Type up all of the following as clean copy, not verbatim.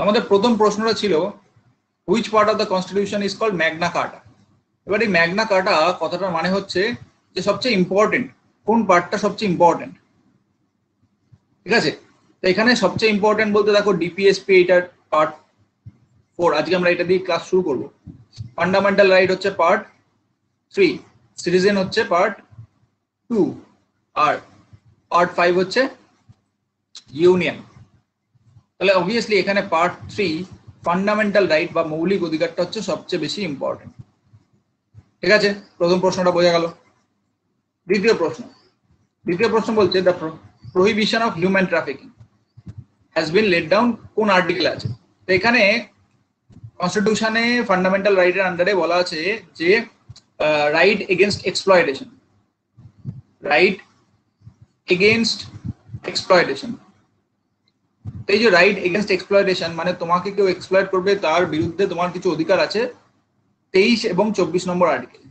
আমাদের প্রথম প্রশ্নটা ছিল which part of the constitution is called Magna Carta. এবার এই ম্যাগনা কার্টা কথাটার মানে হচ্ছে যে সবচেয়ে ইম্পর্টেন্ট কোন পার্টটা সবচেয়ে ইম্পর্টেন্ট। ঠিক আছে, তো এখানে সবচেয়ে ইম্পর্টেন্ট বলতে দেখো ডিপিএসপি এটার পার্ট 4, আজকে আমরা এটা দিয়ে ক্লাস শুরু করব। ফান্ডামেন্টাল রাইট হচ্ছে পার্ট 3, সিটিজেন হচ্ছে পার্ট 2, আর পার্ট 5 হচ্ছে ইউনিয়ন। তাহলে অবভিয়াসলি এখানে পার্ট 3 ফান্ডামেন্টাল রাইট বা মৌলিক অধিকারটা হচ্ছে সবচেয়ে বেশি ইম্পর্টেন্ট। ঠিক আছে, প্রথম প্রশ্নটা বোঝা গেল। দ্বিতীয় প্রশ্ন বলছে the prohibition of human trafficking has been late down কোন আর্টিকেল আছে। তো এখানে কনস্টিটিউশনে ফান্ডামেন্টাল রাইটের আন্ডারে বলা আছে যে right against exploitation, right against exploitation. তো এই যে রাইট এগেনস্ট এক্সপ্লয়টেশন মানে তোমাকে কেউ এক্সপ্লয়েট করবে তার বিরুদ্ধে তোমার কিছু অধিকার আছে 23 এবং 24 নম্বর আর্টিকেল।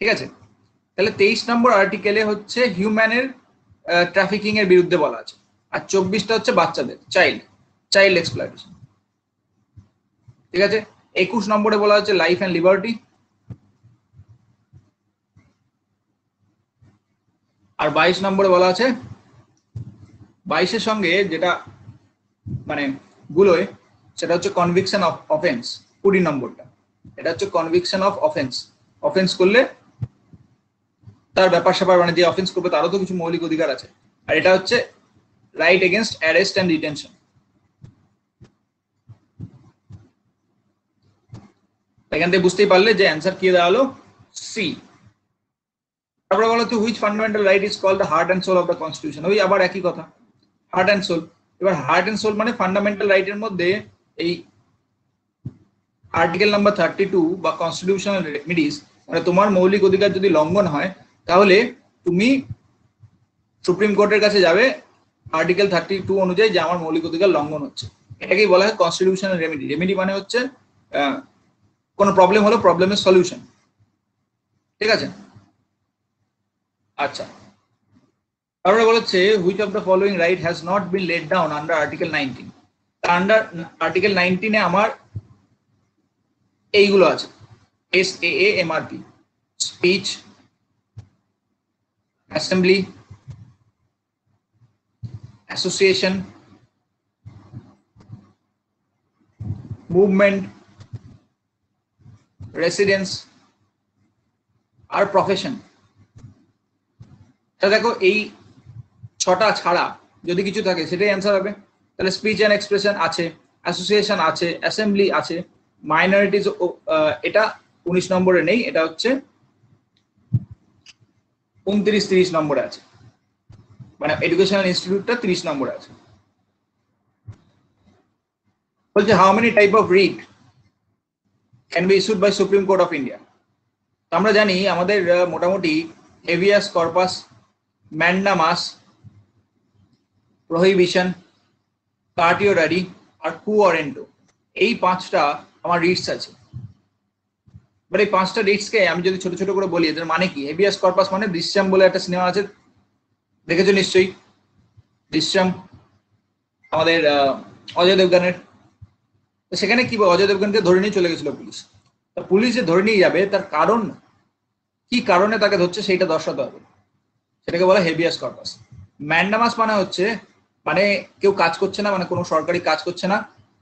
ঠিক আছে, তাহলে 23 নম্বর আর্টিকেলে হচ্ছে হিউম্যানের ট্রাফিকিং এর বিরুদ্ধে বলা আছে, আর 24টা হচ্ছে বাচ্চাদের চাইল্ড এক্সপ্লয়টেশন। ঠিক আছে, 21 নম্বরে বলা হচ্ছে লাইফ অ্যান্ড লিবার্টি, আর 22 নম্বরে বলা আছে 22-এর সঙ্গে যেটা মানে গুলোয় সেটা হচ্ছে কনভিকশন অফ অফেন্স। 20 নম্বরটা এটা হচ্ছে কনভিকশন অফ অফেন্স করলে তার ব্যাপার স্যাপার মানে যে অফেন্স করবে তারও তো কিছু মৌলিক অধিকার আছে। আর এটা হচ্ছে right against arrest and detention. এখান থেকে বুঝতেই পারলে যে অ্যান্সার কি দেওয়া হলো সি। তারপরে বলো তো which fundamental right is called the heart and soul of the constitution. ওই আবার একই কথা, হার্ট অ্যান্ড সোল। এবার হার্ট অ্যান্ড সোল মানে ফান্ডামেন্টাল রাইটের মধ্যে এই আর্টিকেল নাম্বার 32 বা কনস্টিটিউশনাল রেমিডিস মানে তোমার মৌলিক অধিকার যদি লঙ্ঘন হয় তাহলে তুমি সুপ্রিম কোর্টের কাছে যাবে আর্টিকেল 32 অনুযায়ী যে আমার মৌলিক অধিকার লঙ্ঘন হচ্ছে। এটাকেই বলা হয় কনস্টিটিউশনাল রেমিডি। রেমিডি মানে হচ্ছে কোনো প্রবলেম হলো প্রবলেমের সলিউশন। ঠিক আছে, আচ্ছা তারপরে বলেছে which of the following right has not been late down under article 19। Under article 19-এ আমার এইগুলো আছে SAA-MRP, speech, assembly, association, movement, residence আর প্রফেশন। তা দেখো এই 6টা ছাড়া যদি কিছু থাকে সেটাই অ্যান্সার হবে। তাহলে স্পিচ অ্যান্ড এক্সপ্রেশন আছে, অ্যাসোসিয়েশন আছে, অ্যাসেম্বলি আছে, মাইনরিটিজ এটা 19 নম্বরে নেই, এটা হচ্ছে 29-30 নম্বরে আছে, মানে এডুকেশনাল ইনস্টিটিউটটা 30 নম্বরে আছে। বলছে how many type of writ can be issued by supreme court of India. আমরা জানি আমাদের মোটামুটি habeas corpus, mandamus, prohibition, certiorari আর কুয়ারেন্টো, এই 5টা আমার রিটস আছে। এবার এই 5টা রিটসকে আমি যদি ছোট ছোট করে বলি এদের মানে কি। হেভিয়াস কর্পাস মানে দৃশ্যম বলে একটা সিনেমা আছে, দেখেছো নিশ্চয়ই, দৃশ্যম আমাদের অজয় দেবগানের। সেখানে কি অজয় দেবগানকে ধরে নিয়ে চলে গেছিল পুলিশ। পুলিশ যে ধরে নিয়ে যাবে তার কারণ কি, কারণে তাকে ধরছে সেইটা দর্শাতে হবে, সেটাকে বলা হেভিয়াস কর্পাস। ম্যান্ডামাস মানে হচ্ছে মানে কেউ কাজ করছে না, মানে কোনো সরকারি কাজ করছে না,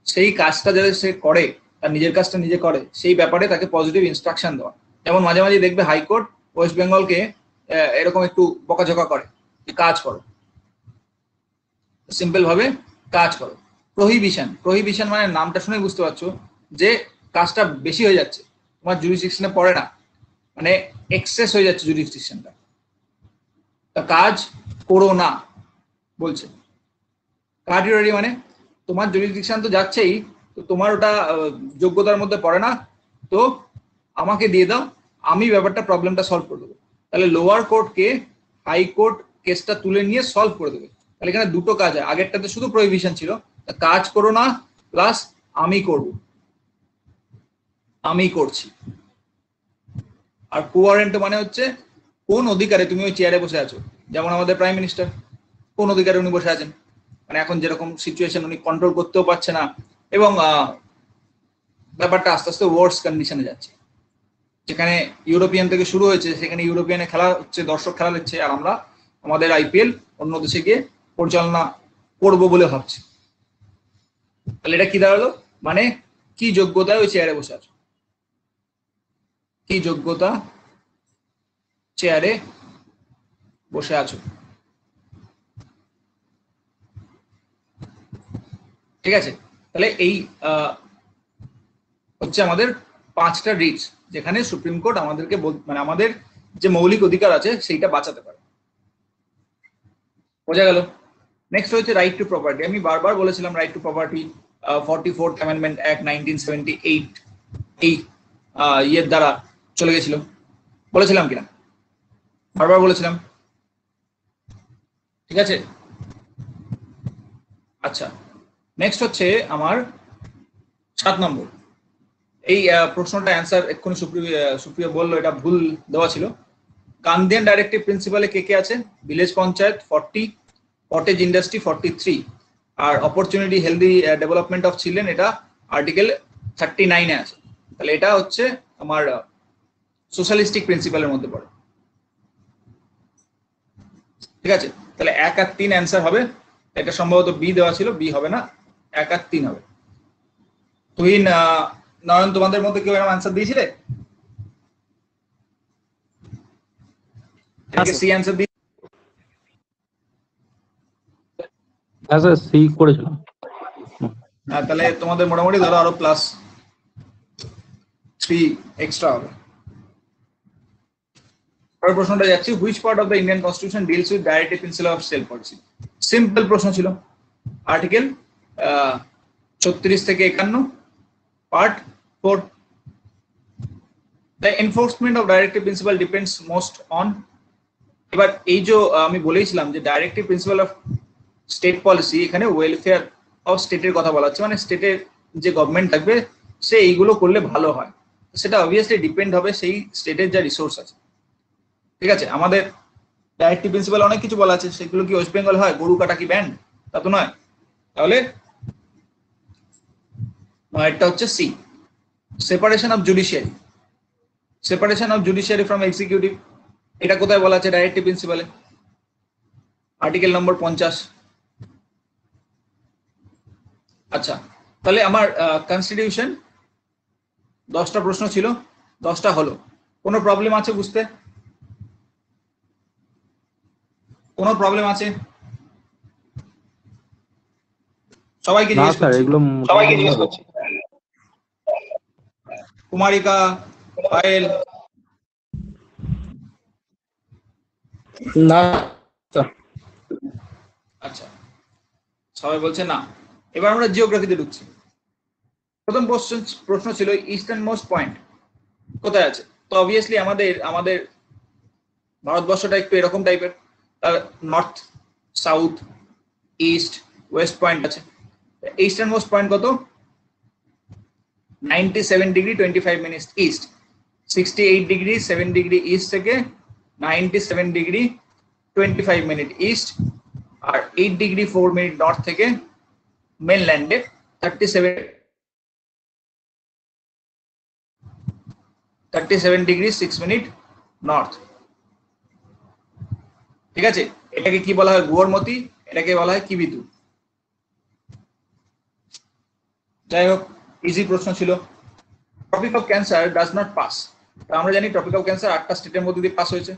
সেই কাজটা যাতে সে করে, তার নিজের কাজটা নিজে করে, সেই ব্যাপারে তাকে পজিটিভ ইনস্ট্রাকশন দেওয়া। যেমন মাঝে মাঝে দেখবে হাইকোর্ট ওয়েস্ট বেঙ্গলকে এরকম একটু বকাঝকা করে, কাজ করো, সিম্পল ভাবে কাজ করো। প্রহিবিশন মানে নামটা শুনে বুঝতে পারছো যে কাজটা বেশি হয়ে যাচ্ছে, তোমার জুরিসডিকশনে পড়ে না, মানে এক্সেস হয়ে যাচ্ছে জুরিসডিকশনটা, তা কাজ করো না বলছে। কার্ডিওরারি মানে তোমার জুরিসডিকশন তো যাচ্ছেই, তো তোমার ওটা যোগ্যতার মধ্যে পড়ে না, তো আমাকে দিয়ে দাও, আমি ব্যাপারটা প্রবলেমটা সলভ করে দেবো। তাহলে লোয়ার কোর্টকে হাইকোর্ট কেসটা তুলে নিয়ে সলভ করে দেবে। তাহলে এখানে দুটো কাজ হয়, আগেরটাতে শুধু প্রহিবিশন ছিল, কাজ করো না প্লাস আমি করব, আমি করছি। আর কোয়ারেন্ট মানে হচ্ছে কোন অধিকারে তুমি ওই চেয়ারে বসে আছো, যেমন আমাদের প্রাইম মিনিস্টার কোন অধিকারে উনি বসে আছেন, মানে এখন যেরকম সিচুয়েশন উনি কন্ট্রোল করতেও পারছে না এবং ব্যাপারটা আস্তে আস্তে ওয়ার্স কন্ডিশনে যাচ্ছে। যেখানে ইউরোপিয়ান থেকে শুরু হয়েছে সেখানে ইউরোপিয়ানে খেলা হচ্ছে, দর্শক খেলা দিচ্ছে, আর আমরা আমাদের আইপিএল অন্য দেশে গিয়ে পরিচালনা করবো বলে ভাবছি। তাহলে এটা কি দাঁড়ালো, মানে কি যোগ্যতা ওই চেয়ারে বসে আছো, কি যোগ্যতা চেয়ারে বসে আছো। ঠিক আছে, তাহলে এই হচ্ছে আমাদের 5টা রিটস যেখানে সুপ্রিম কোর্ট আমাদেরকে মানে আমাদের যে মৌলিক অধিকার আছে সেইটা বাঁচাতে পারে। বোঝা গেল? নেক্সট হচ্ছে রাইট টু প্রপার্টি। আমি বারবার বলেছিলাম right two property 44th amendment act 1978 এই ইয়ের দ্বারা চলে গেছিল, বলেছিলাম কিনা? বারবার বলেছিলাম। ঠিক আছে, আচ্ছা নেক্সট হচ্ছে আমার 7 নম্বর। এই প্রশ্নটা অ্যান্সার এক্ষুনি সুপ্রিয়া বললো এটা ভুল দেওয়া ছিল। গান্ধীয়ান ডাইরেক্টিভ প্রিন্সিপালে কে কে আছে? ভিলেজ পঞ্চায়েত 40, কটেজ ইন্ডাস্ট্রি 43, আর opportunity healthy development of children এটা আর্টিকেল 39 আছে। তাহলে এটা হচ্ছে আমার সোশ্যালিস্টিক প্রিন্সিপালের মধ্যে পড়ে। ঠিক আছে, তাহলে 1 আর 3 অ্যান্সার হবে। এটা সম্ভবত বি দেওয়া ছিল, বি হবে না, 1 আর 3 হবে। তুহিন, নয়ন, তোমাদের মধ্যে কেউ এরকম অ্যান্সার দিয়েছিলে? সি অ্যান্সার দিয়ে সি করেছিলাম। তাহলে তোমাদের মোটামুটি ধরো আরো +3 এক্সট্রা হবে। পরের প্রশ্নটা যাচ্ছি, which part of the Indian constitution deals with directive principle of self policy? Simple প্রশ্ন ছিল। আর্টিকেল 36 থেকে 51, part 4। The enforcement of directive principle depends most on, এবার এই যে আমি বলেছিলাম যে directive principle of state policy, এখানে ওয়েলফেয়ার অফ স্টেটের কথা বলা হচ্ছে, মানে স্টেটের যে গভর্নমেন্ট থাকবে সে এইগুলো করলে ভালো হয়, সেটা অবভিয়াসলি ডিপেন্ড হবে সেই স্টেটের যা রিসোর্স আছে। ঠিক আছে, আমাদের ডাইরেক্টিভ প্রিন্সিপাল অনেক কিছু বলা আছে, সেগুলো কি ওয়েস্ট বেঙ্গল হয়? গরু কাটা কি ব্যান্ড? তা তো নয়। তাহলে এটা হচ্ছে C. Separation of judiciary, separation of judiciary from executive, এটা কোথায় বলা আছে? ডাইরেক্টিভ প্রিন্সিপালে, আর্টিকেল নম্বর 50। আচ্ছা, তাহলে আমার কনস্টিটিউশন 10টা প্রশ্ন ছিল, 10টা হলো। কোনো প্রবলেম আছে বুঝতে? কোনো প্রবলেম আছে? সবাইকে জিজ্ঞেস করছি, সবাইকে জিজ্ঞেস করছি। কুমারিকা, পায়েল? না। আচ্ছা, সবাই বলছে না। এবার আমরা জিওগ্রাফিতে ঢুকছি। প্রথম প্রশ্ন ছিল ইস্টার্ন মোস্ট পয়েন্ট কোথায় আছে? তো অবভিয়াসলি আমাদের ভারতবর্ষটা একটু এরকম টাইপের, north, south, east, West point আছে। ইস্টার্ন মোস্ট পয়েন্ট কত? 97 degree 25 minute east, 68 degree 7 degree east থেকে 97 ডিগ্রি 25 মিনিট ইস্ট, আর 8 ডিগ্রি 4 মিনিট নর্থ থেকে মেনল্যান্ডে 37 ডিগ্রি 6 মিনিট নর্থ। ঠিক আছে, এটাকে কি বলা হয়? গুয়রমতি, এটাকে বলা হয় কিবিতু। যাই হোক, ইজি প্রশ্ন ছিল। Topic of cancer does not pass. আমরা জানি টপিক অফ ক্যান্সার 8টা স্টেটের মধ্যে দিয়ে পাস হয়েছে।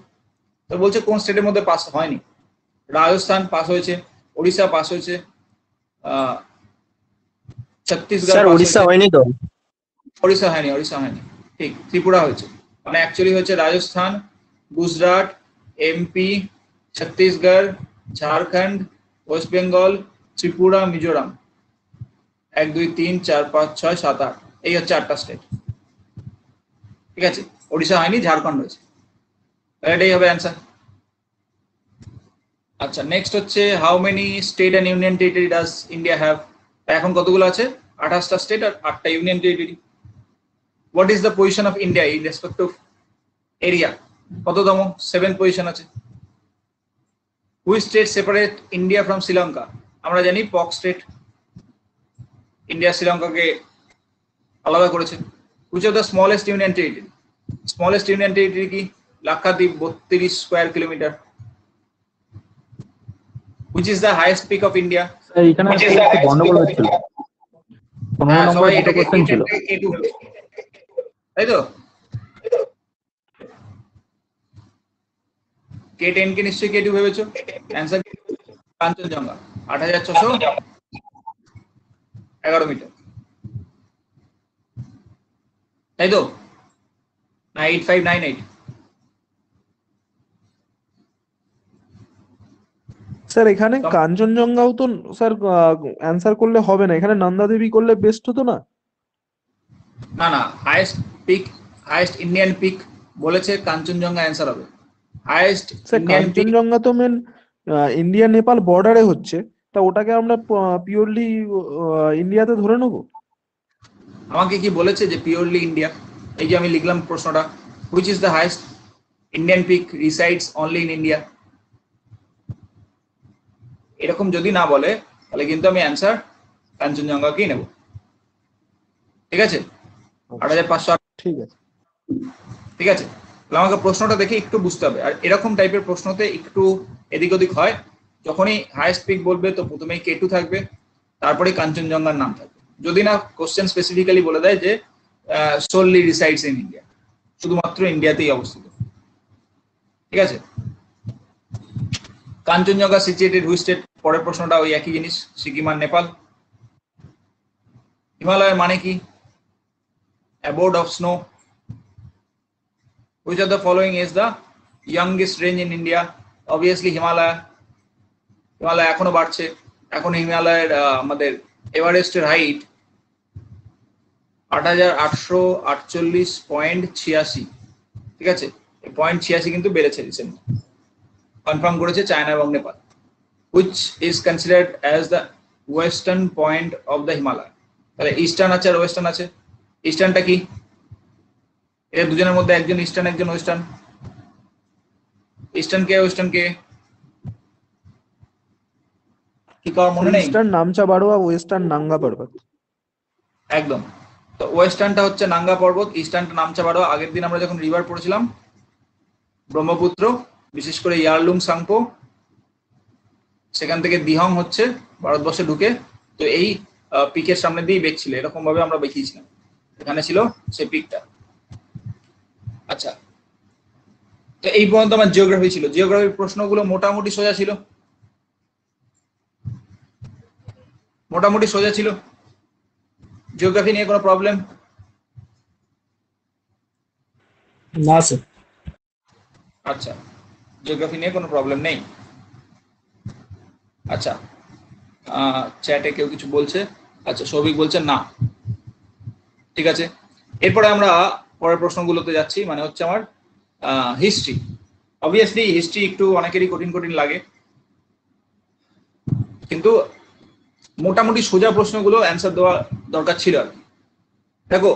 তো বলছে কোন স্টেটের মধ্যে পাস হয়নি? রাজস্থান পাস হয়েছে, ওড়িশা পাস হয়েছে, ছত্তিশগড়, ওড়িশা হয়নি তো? ওড়িশা হয়নি, ঠিক, ত্রিপুরা হয়েছে। মানে অ্যাকচুয়ালি হচ্ছে রাজস্থান, গুজরাট, এমপি, ছত্তিশগড়, ঝাড়খণ্ড, ওয়েস্ট বেঙ্গল, ত্রিপুরা, মিজোরাম। 1 2 3 4 5 6 7 8, এই হচ্ছে 8টা স্টেট। ঠিক আছে, ওড়িশা হয়নি, ঝাড়খণ্ড হয়েছে। এটাই হবে অ্যান্সার। আচ্ছা, নেক্সট হচ্ছে how many state and union territory does India have? এখন কতগুলো আছে? 28টা স্টেট আর 8টা union territory. What is the position of India in respect of area? কততম? 7th পজিশন আছে। Which state separate India from Sri Lanka? আমরা জানি পক স্টেট ইন্ডিয়া শ্রীলঙ্কাকে আলাদা করেছে। which of the smallest union territory? smallest union territory কি? Lakshadweep 32 square kilometre. which is the highest peak of India? এখানে একটু গন্ডগোল হচ্ছিল, 15 নম্বরে সবাই দুটো এটাকে কোশ্চেন ছিল। K2 তাই তো? K10 কে নিশ্চয়ই K2 ভেবেছো। অ্যানসার কাঞ্চনজঙ্ঘা 8611 মিটার, তাই তো? না 8598? স্যার এখানে কাঞ্চনজঙ্ঘাও তো স্যার অ্যান্সার করলে হবে না, এখানে নন্দা দেবী করলে বেস্ট হতো না? না না, highest peak, highest Indian peak বলেছে কাঞ্চনজঙ্ঘা অ্যান্সার হবে। Highest sir Indian peak Kanchenjunga তো মেন ইন্ডিয়া নেপাল বর্ডারে হচ্ছে, তা ওটাকে আমরা পিওরলি ইন্ডিয়াতে ধরে নেবো? আমাকে কি বলেছে যে পিওরলি ইন্ডিয়া? এই যে আমি লিখলাম প্রশ্নটা, which is the highest Indian peak resides only in India, এরকম যদি না বলে তাহলে কিন্তু আমি অ্যান্সার কাঞ্চনজঙ্ঘাকেই নেব। ঠিক আছে? 8500। ঠিক আছে, ঠিক আছে, তাহলে আমাকে প্রশ্নটা দেখে একটু বুঝতে হবে। আর এরকম টাইপের প্রশ্নতে একটু এদিক ওদিক হয়, যখনই হাইয়েস্ট পিক বলবে তো প্রথমেই K2 থাকবে, তারপরে কাঞ্চনজঙ্ঘার নাম থাকবে। যদি না কোশ্চেন স্পেসিফিক্যালি বলে দেয় যে সোললি রিসাইডস ইন ইন্ডিয়া, শুধুমাত্র ইন্ডিয়াতেই অবস্থিত। ঠিক আছে, কাঞ্চনজঙ্ঘা সিচুয়েটেড হুইচ স্টেট? পরের প্রশ্নটা ওই একই জিনিস, সিকিম আর নেপাল। হিমালয়ের মানে কি? Aboard of snow. Which of the following is the youngest range in India? Obviously Himalaya. Himalaya এখনো বাড়ছে। এখন হিমালয়ের আমাদের এভারেস্টের হাইট 8848.86। ঠিক আছে, 0.86 কিন্তু বেড়েছে রিসেন্ট, কনফার্ম করেছে চায়না এবং Nepal. Which is considered as the western point of the Himalaya? তাহলে ইস্টার্ন আছে আর ওয়েস্টার্ন আছে। ইস্টার্নটা কি? এর দুজনের মধ্যে একজন ইস্টার্ন একজন ওয়েস্টার্ন। ইস্টার্ন কে ওয়েস্টার্ন কে কি কার মনে নেই? ইস্টার্ন নামচা বারোয়া, ওয়েস্টার্ন নাঙ্গা পর্বত। একদম, তো ওয়েস্টার্নটা হচ্ছে নাঙ্গা পর্বত, ইস্টার্নটা নামচা বারোয়া। আগের দিন আমরা যখন রিভার পড়েছিলাম, ব্রহ্মপুত্র, বিশেষ করে ইয়ারলুং সাংপো, সেখান থেকে দিহং হচ্ছে ভারতবর্ষে ঢুকে, তো এই পিকের সামনে দিয়ে বেঁকছিল, এরকম ভাবে আমরা বেঁকিয়েছিলাম, এখানে ছিল সেই পিকটা। আচ্ছা, তো এই পর্যন্ত আমার জিওগ্রাফি ছিল। জিওগ্রাফির প্রশ্নগুলো মোটামুটি সোজা ছিল, মোটামুটি সোজা ছিল। জিওগ্রাফি নিয়ে কোনো প্রবলেম? না স্যার। আচ্ছা, জিওগ্রাফি নিয়ে কোনো প্রবলেম নেই। আচ্ছা, চ্যাটে কেউ কিছু বলছে? আচ্ছা, সৌভিক বলছে না। ঠিক আছে, এরপরে আমরা পরের প্রশ্নগুলোতে যাচ্ছি, মানে হচ্ছে আমার হিস্ট্রি। অবভিয়াসলি হিস্ট্রি একটু অনেকেরই কঠিন কঠিন লাগে, কিন্তু মোটামুটি সোজা প্রশ্নগুলো অ্যান্সার দেওয়া দরকার ছিল আর কি। দেখো,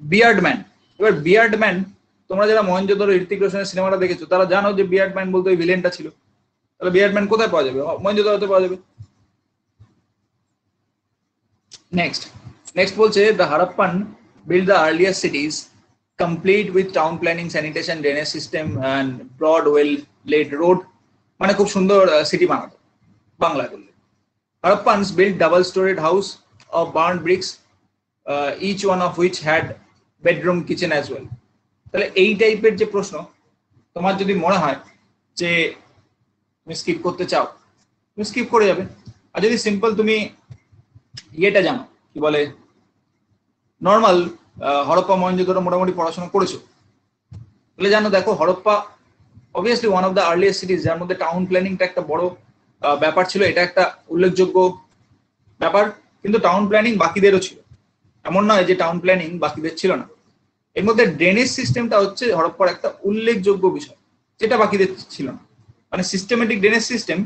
বিয়ার্ড ম্যান। এবার বিয়ার্ড ম্যান, তোমরা যারা মহেঞ্জোদারো ঋত্বিক রোশনের সিনেমাটা দেখেছো তারা জানো যে বিয়ার্ড ম্যান বলতে ওই ভিলেনটা ছিল। তাহলে বিয়ার্ড ম্যান কোথায় পাওয়া যাবে? মহেঞ্জোদারোতে পাওয়া যাবে। নেক্সট বলছে the Harappan built the earliest cities complete with town planning, sanitation, drainage system and broad well laid road, মানে খুব সুন্দর সিটি বানাতো বাংলা বললে। Harappans built double-storied house of burnt bricks, each one of which had bedroom, kitchen as well. তাহলে এই টাইপের যে প্রশ্ন, তোমার যদি মনে হয় যে তুমি স্কিপ করতে চাও, তুমি স্কিপ করে যাবে। আর যদি সিম্পল তুমি ইয়েটা জানো, কি বলে, নর্মাল হরপ্পা মহেঞ্জোদারো মোটামুটি পড়াশোনা করেছো, তাহলে জানো, দেখো Harappa obviously one of the earliest সিটিজ, যার মধ্যে টাউন প্ল্যানিংটা একটা বড় ব্যাপার ছিল, এটা একটা উল্লেখযোগ্য ব্যাপার। কিন্তু টাউন প্ল্যানিং বাকিদেরও ছিল, এমন নয় যে টাউন প্ল্যানিং বাকিদের ছিল না। এর মধ্যে ড্রেনেজ সিস্টেমটা হচ্ছে হরপ্পার একটা উল্লেখযোগ্য বিষয়, যেটা বাকিদের ছিল না। মানে সিস্টেমেটিক ড্রেনেজ সিস্টেম,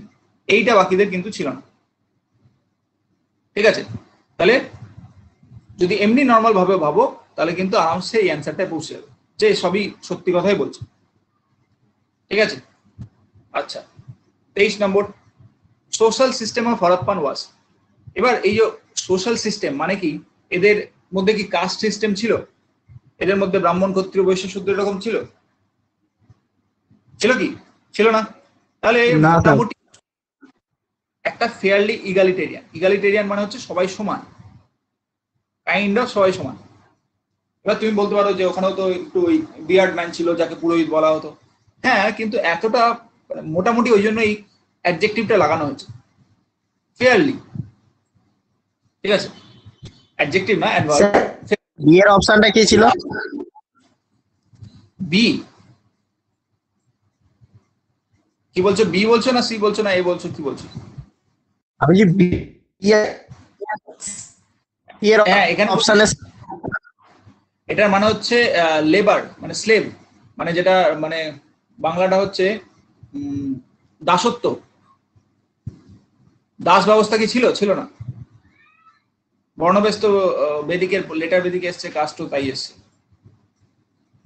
এইটা বাকিদের কিন্তু ছিল না। ঠিক আছে, তাহলে যদি এমনি নর্মাল ভাবে ভাবো তাহলে কিন্তু আরামসে এই অ্যান্সারটায় পৌঁছে যাবে যে সবই সত্যি কথাই বলছে। ঠিক আছে, আচ্ছা 23 নম্বর, সোশ্যাল সিস্টেম অফ হরপ্পান ওয়াজ। এবার এই যে সোশ্যাল সিস্টেম মানে কি, এদের মধ্যে কি কাস্ট সিস্টেম ছিল? এদের মধ্যে ব্রাহ্মণ ক্ষত্রিয় বৈশ্য শূদ্র এরকম ছিল? ছিল কি? ছিল না। তাহলে না, স্যার। মোটামুটি একটা ফেয়ারলি ইগালিটেরিয়ান। ইগালিটেরিয়ান মানে হচ্ছে সবাই সমান, কাইন্ড অফ সবাই সমান। এবার তুমি বলতে পারো যে ওখানেও তো একটু ওই বিয়ার্ড ম্যান ছিল যাকে পুরোহিত বলা হতো। হ্যাঁ, কিন্তু এতটা মোটামুটি ওই জন্যই অ্যাডজেক্টিভটা লাগানো হয়েছে, ফেয়ারলি। ঠিক আছে, অ্যাডজেক্টিভ না, অ্যাডভার্ব। স্যার, বি এর অপশনটা কি ছিল? বি কি বলছো? বি বলছো না সি বলছো না এ বলছো, কি বলছো? আমি যে বি এর হ্যাঁ, এখানে অপশনে এটার মানে হচ্ছে লেবার মানে স্লেভ, মানে যেটা মানে বাংলাটা হচ্ছে দাসত্ব। দাস ব্যবস্থা কি ছিল? ছিল না। বর্ণবেশ তো বেদিকের লেটার বেদিকে এসছে, কাস্টও তাই এসছে।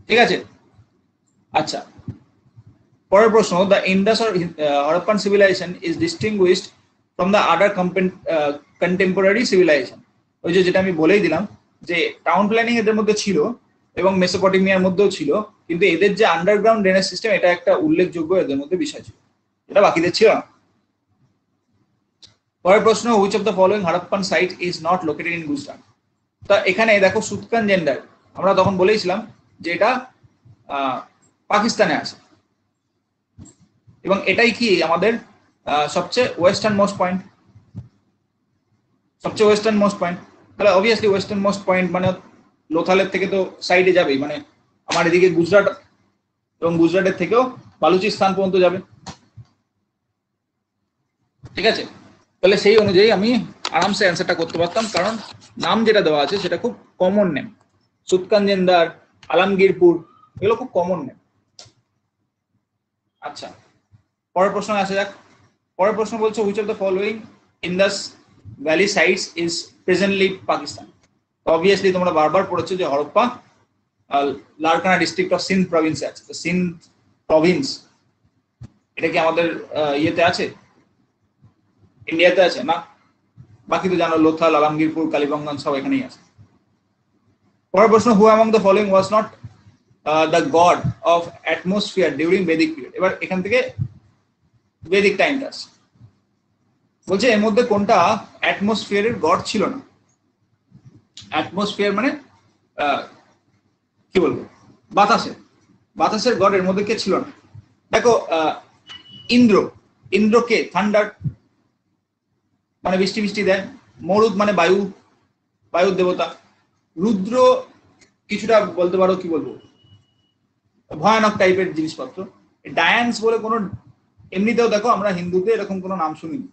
ঠিক আছে, আচ্ছা পরের প্রশ্ন। The Indus or Harappan civilisation is distinguished from the other contemporary civilisation. ওই যে যেটা আমি বলেই দিলাম যে টাউন প্ল্যানিং এদের মধ্যে ছিল এবং মেসোপটেমিয়ার মধ্যেও ছিল, কিন্তু এদের যে আন্ডারগ্রাউন্ড ড্রেনেজ সিস্টেম এটা একটা উল্লেখযোগ্য এদের মধ্যে বিষয় ছিল, এটা বাকিদের ছিল না। পরের প্রশ্ন, which of the following Harappan site is not located in Gujarat. তা এখানে দেখো সুতকান জেন্ডার, আমরা তখন বলেছিলাম যে এটা পাকিস্তানে আছে, এবং এটাই কি আমাদের সবচেয়ে ওয়েস্টার্ন মোস্ট পয়েন্ট, সবচেয়ে ওয়েস্টার্ন মোস্ট পয়েন্ট। তাহলে অবভিয়াসলি ওয়েস্টার্ন মোস্ট পয়েন্ট মানে লোথালের থেকে তো সাইডে যাবেই, মানে আমার এদিকে গুজরাট এবং গুজরাটের থেকেও বালুচিস্তান পর্যন্ত যাবে। ঠিক আছে, তাহলে সেই অনুযায়ী আমি আরামসে অ্যান্সারটা করতে পারতাম, কারণ নাম যেটা দেওয়া আছে সেটা খুব কমন নেম। সুতকানজেন্দার, আলমগীরপুর, এগুলো খুব কমন নেম। আচ্ছা পরের প্রশ্ন আসা যাক। পরের প্রশ্ন বলছে, which of the following Indus valley sites is presently Pakistan. Obviously তোমরা বারবার পড়েছো যে হরপ্পা লারকানা ডিস্ট্রিক্ট অফ সিন্ধ প্রভিন্সে আছে। তো সিন্ধ প্রভিন্স এটা কি আমাদের ইয়েতে আছে, ইন্ডিয়াতে আছে না? বাকি তো জানো লোথাল, আলমগীরপুর, কালিবঙ্গন সব এখানেই আছে। পরের প্রশ্ন, who among the following was not the god of atmosphere during Vedic period. এবার এখান থেকে বেদিক টাইমটা আছে, বলছে এর মধ্যে কোনটা অ্যাটমসফিয়ারের গড ছিল না। অ্যাটমসফিয়ার মানে কি বলবো, বাতাসের গড এর মধ্যে কে ছিল না? দেখো ইন্দ্র, ইন্দ্রকে থান্ডার মানে বৃষ্টি বৃষ্টি দেয়, মরুদ মানে বায়ুর দেবতা, রুদ্র কিছুটা বলতে পারো কি বলবো ভয়ানক টাইপের জিনিসপত্র। ডায়ান্স বলে কোনো, এমনিতেও দেখো আমরা হিন্দুতে এরকম কোনো নাম শুনিনি।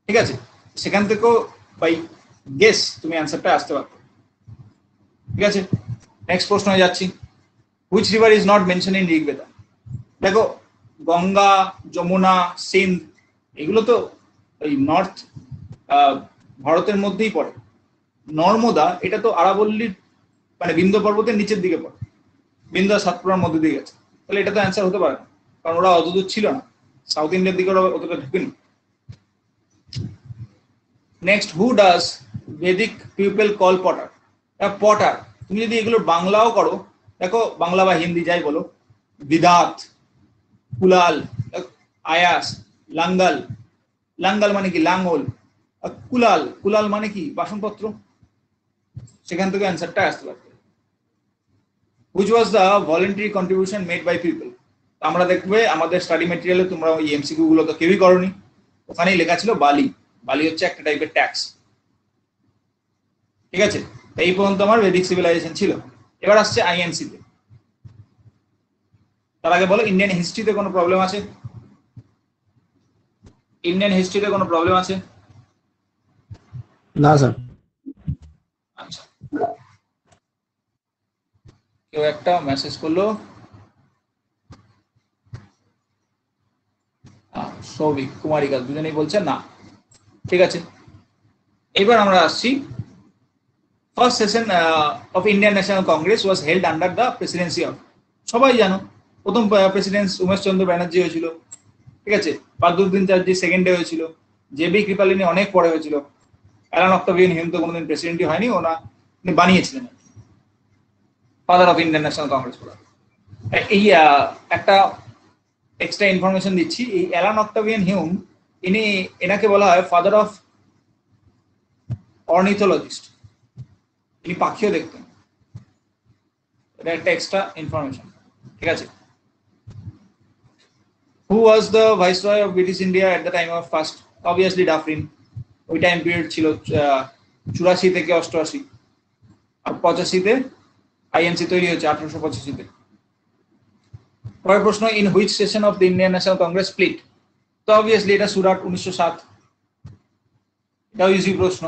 ঠিক আছে, সেখান থেকেও বাই গেস তুমি অ্যান্সারটা আসতে পারো। ঠিক আছে, নেক্সট প্রশ্নে যাচ্ছি। Which river is not mention in Rigveda. দেখো গঙ্গা, যমুনা, সিন্ধ এগুলো তো ওই নর্থ ভারতের মধ্যেই পড়ে। নর্মদা এটা তো আরাবল্লীর মানে বিন্ধ্য পর্বতের নিচের দিকে পড়ে, বিন্ধ্য আর সাতপুরার মধ্যে দিয়ে গেছে। তাহলে এটা তো অ্যান্সার হতে পারে না, কারণ ওরা অতদূর ছিল না, সাউথ ইন্ডিয়ার দিকে ওরা অতটা ঢুকেনি। Next, who does Vedic people call potter. Potter তুমি যদি এগুলো বাংলাও করো, দেখো বাংলা বা হিন্দি যাই বলো, বিদাত, কুলাল, আয়াস, লাঙ্গাল, লাঙ্গাল মানে কি লাঙ্গল, আর কুলাল, কুলাল মানে কি বাসনপত্র। সেখান থেকে অ্যান্সারটা আসতে পারবে। Which was the voluntary contribution made by people. আমরা দেখবে আমাদের স্টাডি মেটেরিয়ালে তোমরা ওই এমসিকিউ গুলো তো কেউই করনি, ওখানেই লেখা ছিল বালি। বালি হচ্ছে একটা টাইপের ট্যাক্স। ঠিক আছে, এই পর্যন্ত আমার বেদিক সিভিলাইজেশন ছিল। এবার আসছে আইএনসি তে। তার আগে বলো, ইন্ডিয়ান হিস্ট্রিতে কোনো প্রবলেম আছে? ইন্ডিয়ান হিস্ট্রিতে কোনো প্রবলেম আছে? না স্যার। আচ্ছা, কেউ একটা মেসেজ করলো, সৌভিক, কুমারিকা দুজনেই বলছে না। ঠিক আছে, এবার আমরা আসছি। First session of Indian National Congress was held under the Presidency of, সবাই জানো প্রথম প্রেসিডেন্ট উমেশ চন্দ্র ব্যানার্জি হয়েছিল। ঠিক ঠিক আছে, বাদুদ্দিন চ্যাটার্জি সেকেন্ডে হয়েছিল, জেবি কৃপালিনী অনেক পরে হয়েছিল, অ্যালান অক্টাভিয়ান হিউম তো কোনোদিন প্রেসিডেন্টই হয়নি, উনি বানিয়েছিলেন, father of Indian National Congress বলা। এই একটা এক্সট্রা ইনফরমেশন দিচ্ছি, এই অ্যালান অক্টাভিয়ান হিউম এনাকে বলা হয় ফাদার অফ অর্নিথোলজিস্ট, ইনি পাখিও দেখতেন, এটা একটা এক্সট্রা ইনফরমেশন, ঠিক আছে। Who was the viceroy of British India at the time of first? Obviously Dufferin, ওই টাইম পিরিয়ড ছিল 84 থেকে 88, আর 85-তে আইএনসি তৈরি হয়েছে 1885-তে। পরের প্রশ্ন, in which session of the Indian National Congress split? তো অবভিয়াসলি এটা সুরাট 1907, এটাও ইজি প্রশ্ন।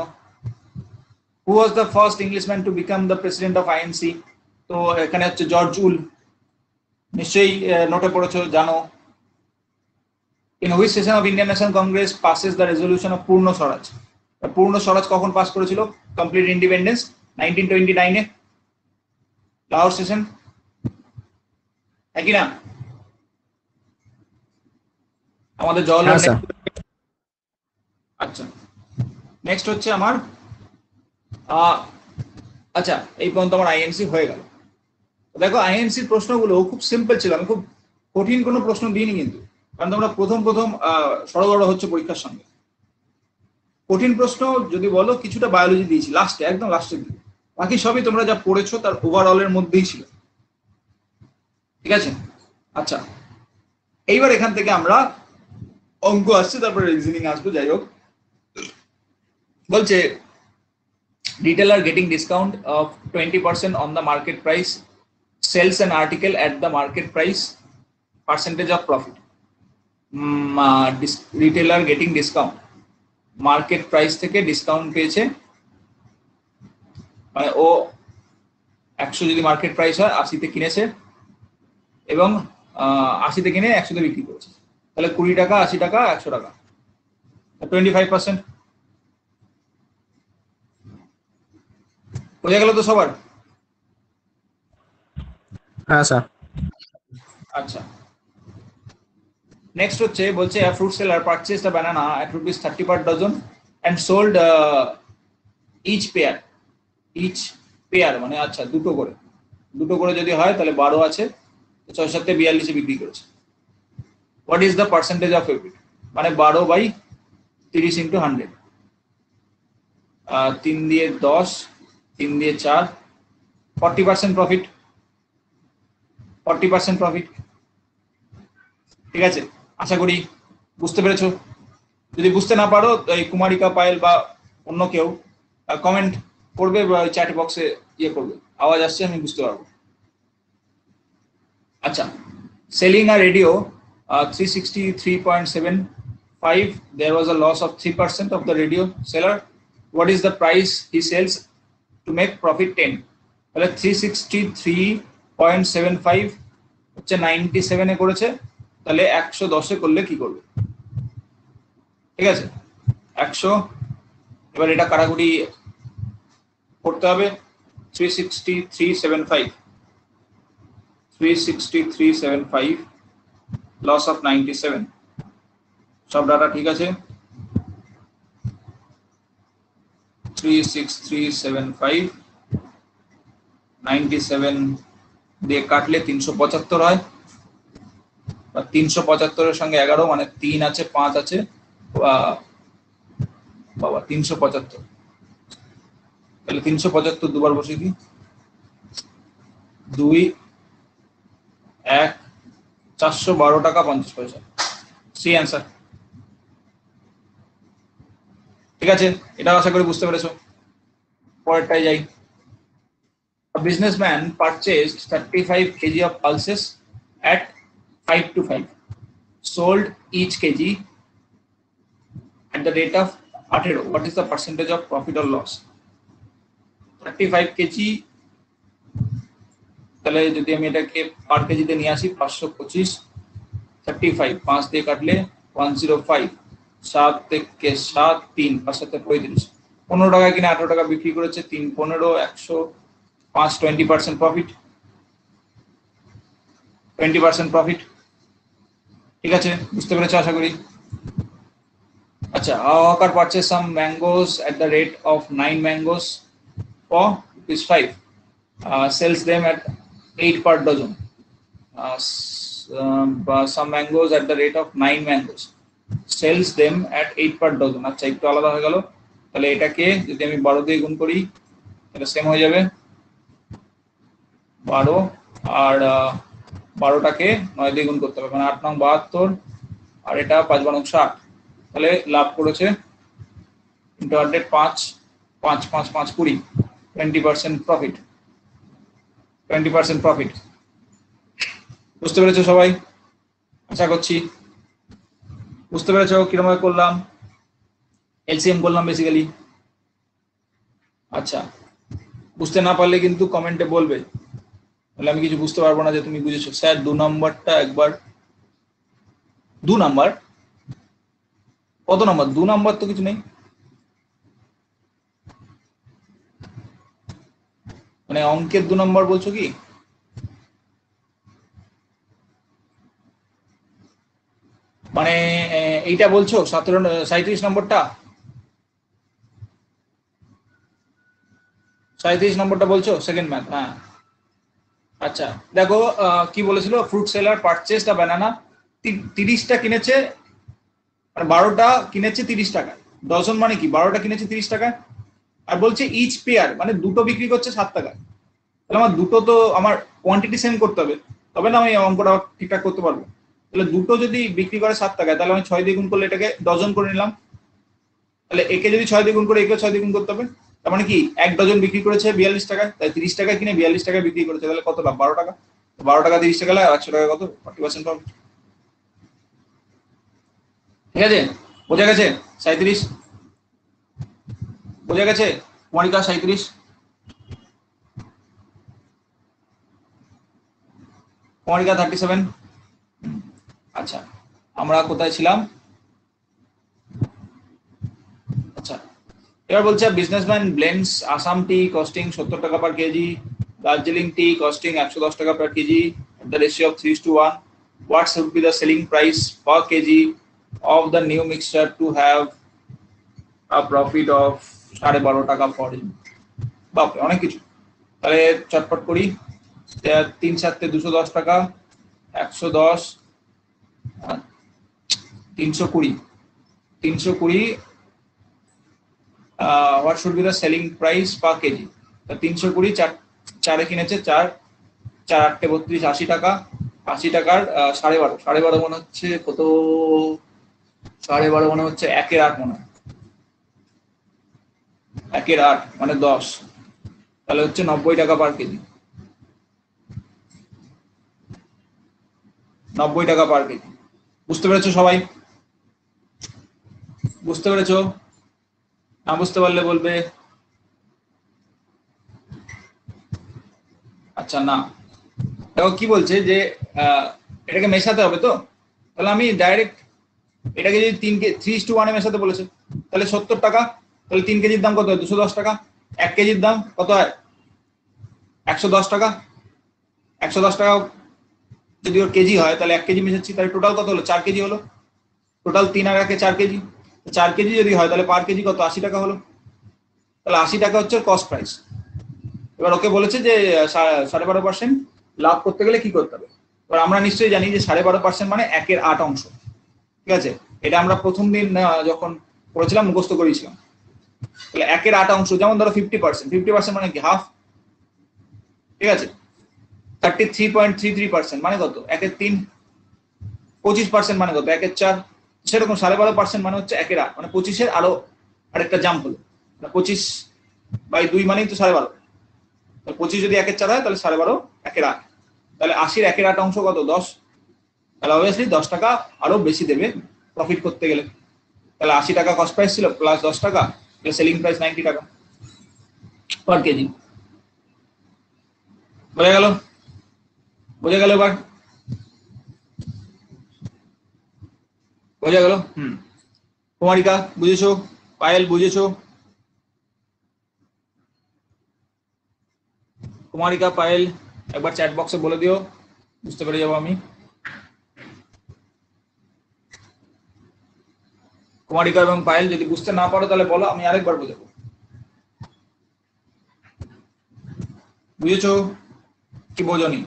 Who was the first Englishman to become the president of INC? তো এখানে হচ্ছে জর্জ উল, নিশ্চয়ই নোটে পড়েছো, জানো। In which session of Indian National Congress passes the resolution of Purna Swaraj? Purna Swaraj কখন পাস করেছিল? কমপ্লিট ইন্ডিপেন্ডেন্স 1929-এ, লাহোর সেশন, একই না আমাদের জওয়াহরলাল হ্যাঁ, স্যার। নেহরু। আচ্ছা, নেক্সট হচ্ছে আমার আচ্ছা, এই পর্যন্ত আমার আইএনসি হয়ে গেল। দেখো আইএনসির প্রশ্নগুলো খুব সিম্পল ছিল, আমি খুব কঠিন কোনো প্রশ্ন দিইনি কিন্তু, কারণ তোমরা প্রথম সরগড় হচ্ছে পরীক্ষার সঙ্গে। কঠিন প্রশ্ন যদি বলো, কিছুটা বায়োলজি দিয়েছি লাস্টে, একদম লাস্টের দিকে, বাকি সবই তোমরা যা পড়েছো তার ওভারঅলের মধ্যেই ছিল, ঠিক আছে। আচ্ছা, এইবার এখান থেকে আমরা অঙ্ক আসছে, তারপরে রিজনিং আসবে, যাই হোক। বলছে retailer getting discount of 20% on the market price sells an article at the market price, percentage of profit. Retailer getting discount, market price থেকে ডিসকাউন্ট পেয়েছে, মানে ও 100 যদি মার্কেট প্রাইস হয় 80-তে কিনেছে এবং 80-তে কিনে 100-তে বিক্রি করেছে, তাহলে 20 টাকা, 80 টাকা, 100 টাকা, 25%। বোঝা গেল তো সবার? হ্যাঁ, স্যার। আচ্ছা, নেক্সট হচ্ছে বলছে a fruit seller purchased a banana at ₹30 per dozen and sold each pair মানে আচ্ছা দুটো করে যদি হয় তাহলে 12 আছে, 6-7-এ 42-এ বিক্রি করেছে। What is the percentage of এবিট? মানে 12/30 × 100, 3 দিয়ে 10, 3 দিয়ে 4, 40% প্রফিট, 40% প্রফিট, ঠিক আছে। আশা করি বুঝতে পেরেছো। যদি বুঝতে না পারো এই কুমারিকা পায়েল বা অন্য কেউ কমেন্ট করবে বা চ্যাট বক্সে করবে, আওয়াজ আসছে আমি বুঝতে পারবো। আচ্ছা, selling a radio 363.75, there was a loss of 3% of the radio seller. What is the price he sells to make profit 10? তাহলে 363.75 হচ্ছে 97-এ করেছে, তাহলে 110-এ করলে কি করবে? ঠিক আছে, 100, এবার এটা কাটাকুটি করতে হবে। 363.75 লস অফ 97, সব ডাটা ঠিক আছে। 36375 97 দিয়ে কাটলে 375 হয়, 375-এর সঙ্গে 11 মানে 3 আছে, 5 আছে, বাবা 375, তাহলে 375 দুবার বসিয়ে দিই, 2 1 412 টাকা 50 পয়সা, সি অ্যান্সার। ঠিক আছে, এটা আশা করি বুঝতে পেরেছো। পরেরটাই যাই। A businessman purchased 35 kg of pulses at 5 to 5, sold each kg at the rate of 18. What is the percentage of profit or loss? 35 kg, তাহলে যদি আমি এটাকে পার কেজিতে নিয়ে আসি 525, 35 5 দিয়ে কাটলে 105, 7 থেকে 7, 3 5 7 35, 15 টাকা কিনে 18 টাকা বিক্রি করেছে, 3 15 100 5 20% প্রফিট, 20% প্রফিট। ঠিক আছে, বুঝতে পেরেছো আশা করি। আচ্ছা, hawker purchase some mangoes at the rate of 9 mangoes for ₹5, sells them at 8 per dozen. Some mangoes at the rate of 9 mangoes, sells them at 8 per dozen. আচ্ছা, একটু আলাদা হয়ে গেল। তাহলে এটাকে যদি আমি 12 দিয়ে গুণ করি, এটা সেম হয়ে যাবে 12, আর 12টাকে 9 দিয়ে গুণ করতে হবে, মানে 8 নং 72, আর এটা 5 বারং 60। তাহলে লাভ করেছে ইন্টু 100, 5 5 5 5 20, 20% প্রফিট, 20% প্রফিট। বুঝতে পেরেছো সবাই? আশা করছি বুঝতে পেরেছো কিরকম করলাম, এলসিএম করলাম বেসিক্যালি। আচ্ছা, বুঝতে না পারলে কিন্তু কমেন্টে বলবে, তাহলে আমি কিছু বুঝতে পারবো না যে তুমি বুঝেছো। স্যার 2 নম্বরটা একবার, 2 নাম্বার কত নম্বর? 2 নম্বর তো কিছু নেই, মানে অঙ্কের 2 নম্বর বলছো কি? মানে এইটা বলছো 37 নম্বরটা, 37 নম্বরটা বলছো সেকেন্ড ম্যাথ? হ্যাঁ, আচ্ছা দেখো কি বলেছিল, ফ্রুট সেলার পারচেজড আ ব্যানানা, 30টা কিনেছে, মানে 12টা কিনেছে 30 টাকায়। ডজন মানে কি, 12টা কিনেছে 30 টাকায়, আর বলছে ইচ পেয়ার মানে দুটো বিক্রি করছে 7 টাকায়। তাহলে আমার দুটো তো আমার কোয়ান্টিটি সেম করতে হবে, তবে না আমি অঙ্কটা ঠিকঠাক করতে পারবো। তাহলে দুটো যদি বিক্রি করে 7 টাকায়, তাহলে আমি 6 দিয়ে গুণ করলে এটাকে ডজন করে নিলাম। তাহলে একে যদি 6 দিয়ে গুণ করে একে 6 দিয়ে গুণ করতে হবে, তার মানে কি 1 ডজন বিক্রি করেছে 42 টাকায়, তাই 30 টাকায় কিনে 42 টাকায় বিক্রি করেছে, তাহলে কত লাভ? 12 টাকা। 12 টাকা 30 টাকা, 100 টাকা কত? 40% প্রফিট। ঠিক আছে, বোঝা গেছে? 37 বোঝা গেছে? কুমারিকা 37, কুমারিকা 37। আচ্ছা, আমরা কোথায় ছিলাম? আচ্ছা, এবার বলছে বিজনেসম্যান ব্লেন্ডস আসাম টি কস্টিং 70 টাকা পার কেজি, দার্জিলিং টি কস্টিং 110 টাকা পার KG, the ratio of 3:1. What should be the selling price per kg of the new mixture to have a profit of 12.5 টাকা for him? বাপরে, অনেক কিছু। তাহলে চটপট করি, 3 7 210 টাকা, 110, 320, 320। what should be the selling price per kg? 320, 4 কিনেছে, 4 4 8 32, 80 টাকা, 80 টাকার 12.5, 12.5 মনে হচ্ছে কত? 12.5 মনে হচ্ছে 1/8 মনে হয়, 1/8 মানে 10, তাহলে হচ্ছে 90 টাকা পার কেজি, 90 টাকা পার কেজি। বুঝতে পেরেছো সবাই? বুঝতে পেরেছো? না বুঝতে পারলে বলবে। আচ্ছা, না দেখো কি বলছে যে এটাকে মেশাতে হবে, তো তাহলে আমি ডাইরেক্ট এটাকে যদি 3:1 এ মেশাতে বলেছে, তাহলে 70 টাকা, তাহলে 3 কেজির দাম কত হয়? 210 টাকা। 1 কেজির দাম কত হয়? 110 টাকা। 110 টাকা যদি ওর কেজি হয়, তাহলে 1 কেজি মেশাচ্ছি, তাহলে টোটাল কত হলো? 4 কেজি হলো। টোটাল 3 আর 1 4 কেজি, 4 কেজি যদি হয় তাহলে পার কেজি কত? 80 টাকা হলো। তাহলে 80 টাকা হচ্ছে কস্ট প্রাইস। এবার ওকে বলেছে যে 12.5% লাভ করতে গেলে কি করতে হবে। এবার আমরা নিশ্চয়ই জানি যে 12.5% মানে 1/8 অংশ। ঠিক আছে, এটা আমরা প্রথম দিন যখন করেছিলাম মুখস্থ করেছিলাম। তাহলে 1/8 অংশ, যেমন ধরো 50%, 50% মানে কি? হাফ। ঠিক আছে, 33.33% মানে কত? 1/3। 25% মানে কত? 1/4। সেরকম 12.5% মানে হচ্ছে 1/8, মানে 25-এর আরো আরেকটা জাম্প হলো, 25/2 মানেই তো 12.5। 25 যদি 1/4 হয়, তাহলে 12.5 1/8, তাহলে 80-র 1/8 অংশ কত? 10। তাহলে অবভিয়াসলি 10 টাকা আরো বেশি দেবে প্রফিট করতে গেলে। তাহলে 80 টাকা কস্ট প্রাইস ছিল, প্লাস 10 টাকা, তাহলে সেলিং প্রাইস 90 টাকা পার কেজি। বোঝা গেল? বোঝা গেল? এবার বোঝা গেল? কুমারিকা বুঝেছো? পায়েল বুঝেছো? কুমারিকা, পায়েল একবার চ্যাট বক্সে বলে দিও, বুঝতে পেরে যাবো আমি। কুমারিকা এবং পায়েল, যদি বুঝতে না পারো তাহলে বলো, আমি আরেকবার বোঝাবো। বুঝেছো কি বোঝনি?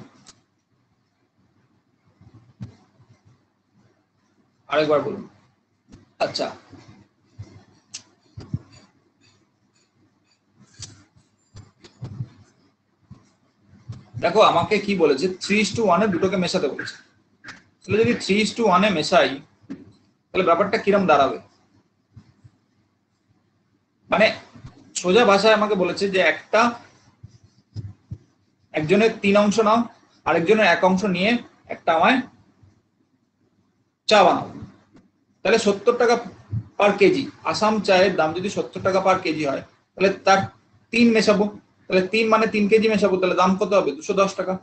আরেকবার বলুন। আচ্ছা, দেখো আমাকে কি বলেছে, 3:1 দুটোকে মেশাতে বলেছে। তাহলে যদি 3:1 মেশাই তাহলে ব্যাপারটা কিরম দাঁড়াবে? মানে সোজা ভাষায় আমাকে বলেছে যে একজনের 3 অংশ নাও, আরেকজনের 1 অংশ নিয়ে একটা আমায় চা বানাও। তাহলে 70 টাকা পার কেজি, আসাম চায়ের দাম যদি 70 টাকা পার কেজি হয়, তাহলে তার 3 মেশাবো, তাহলে 3 মানে 3 কেজি মেশাবো, তাহলে দাম কত হবে? 210 টাকা।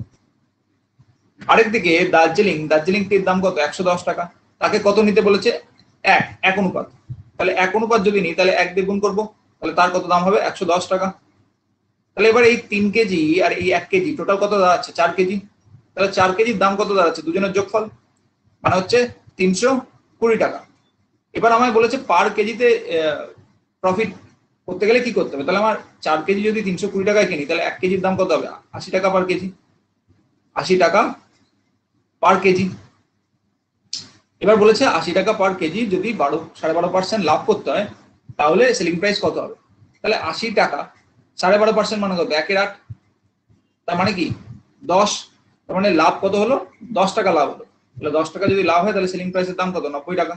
আরেকদিকে দার্জিলিং টির দাম কত? 110 টাকা। তাকে কত নিতে বলেছে? 1 অনুপাত। তাহলে 1 অনুপাত যদি নিই তাহলে 1 দিয়ে গুণ করবো, তাহলে তার কত দাম হবে? 110 টাকা। তাহলে এবার এই 3 কেজি আর এই 1 কেজি টোটাল কত দাঁড়াচ্ছে? 4 কেজি। তাহলে 4 কেজির দাম কত দাঁড়াচ্ছে? দুজনের যোগফল, মানে হচ্ছে 320 টাকা। এবার আমায় বলেছে পার কেজিতে প্রফিট করতে গেলে কি করতে হবে? তাহলে আমার 4 কেজি যদি 320 টাকায় কিনি তাহলে 1 কেজির দাম কত হবে? 80 টাকা পার কেজি। 80 টাকা পার কেজি। এবার বলেছে 80 টাকা পার কেজি যদি 12.5% লাভ করতে হয় তাহলে সেলিং প্রাইস কত হবে? তাহলে 80 টাকা 12.5% মানে কত? 1/8। তার মানে কি 10। তার মানে লাভ কত হলো? 10 টাকা লাভ হলো। তাহলে 10 টাকা যদি লাভ হয় তাহলে সেলিং প্রাইসের দাম কত? 90 টাকা।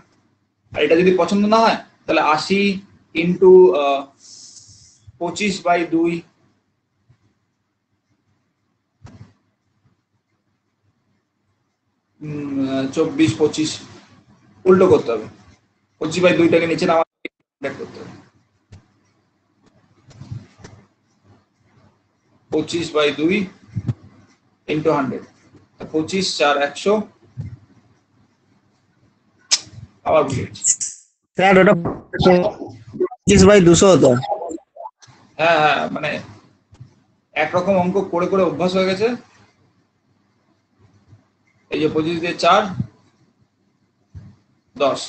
আর এটা যদি পছন্দ না হয় তাহলে 80 ইন্টু 25/2 24-25 উল্টো করতে হবে। 25/2টাকে নিচে নামা করতে হবে। 25/2 ইন্টু 100, 25 4 100। আবার বুঝেছি। স্যার ওটা 25/200 হতো। হ্যাঁ হ্যাঁ, মানে একরকম অঙ্ক করে করে অভ্যাস হয়ে গেছে। এই যে 25 দিয়ে 4 10,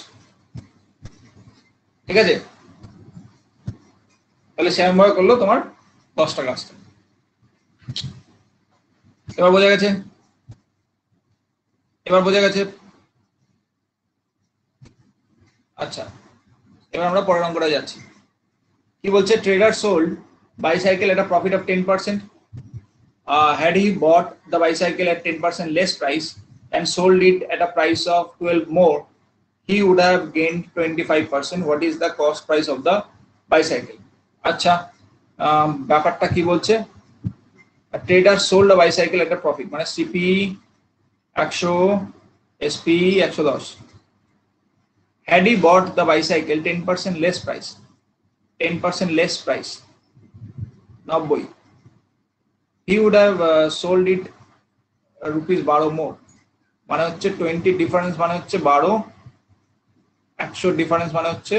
ঠিক আছে? তাহলে সেরকম ভাবে করলো তোমার 10 টাকা আসতো। এবার বোঝা গেছে? এবার বোঝা গেছে? আচ্ছা, এবার আমরা পরের অঙ্কটা যাচ্ছি। কি বলছে? Trader sold bicycle at a profit of 10%. Had he bought the bicycle at 10% less price and sold it at a price of 12 more, he would have gained 25%. What is the cost price of the bicycle? আচ্ছা, ব্যাপারটা কি বলছে? Trader sold a bicycle at a profit, মানে CP 100, SP 110। Had he bought the bicycle 10% less price, 10% less price 90, he would have sold it rupees 12 more, মানে হচ্ছে 20 difference মানে হচ্ছে 12, 100 difference মানে হচ্ছে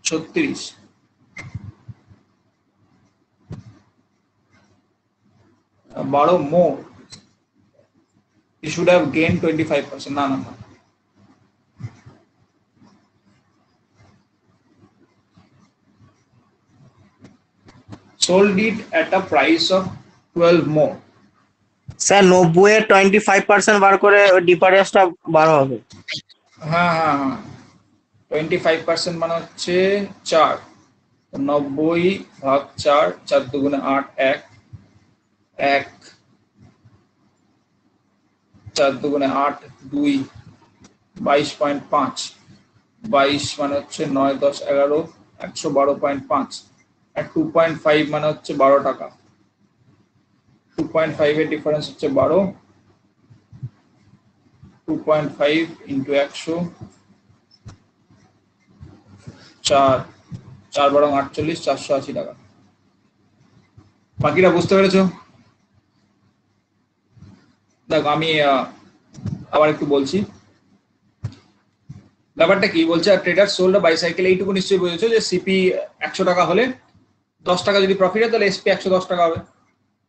36। বারো more, he should have gained 25%. না না না, sold it at a price of 12 more. Sir 90 এর 25% বার করে ওই ডিফারেন্সটা 12 হবে। হ্যাঁ হ্যাঁ হ্যাঁ, 25% মানে হচ্ছে 4, 90/4, 4 দুগুণে 8, 1 1, 4 দুগুণে 8 2, 22.5, 22 মানে হচ্ছে 9 10 11, 112.5 আর 2.5 মানে হচ্ছে 12 টাকা। 2.5 এর ডিফারেন্স হচ্ছে 12, 2.5 ইন্টু 100, 4 4 12 48, 480 টাকা। বাকিটা বুঝতে পেরেছো? দেখো আমি আবার একটু বলছি ব্যাপারটা কি বলছে। ট্রেডার সোল্ড বাইসাইকেল, এইটুকু নিশ্চয়ই বুঝেছো যে সিপি 100 টাকা হলে 10 টাকা যদি প্রফিট হয় তাহলে এসপি 110 টাকা হবে।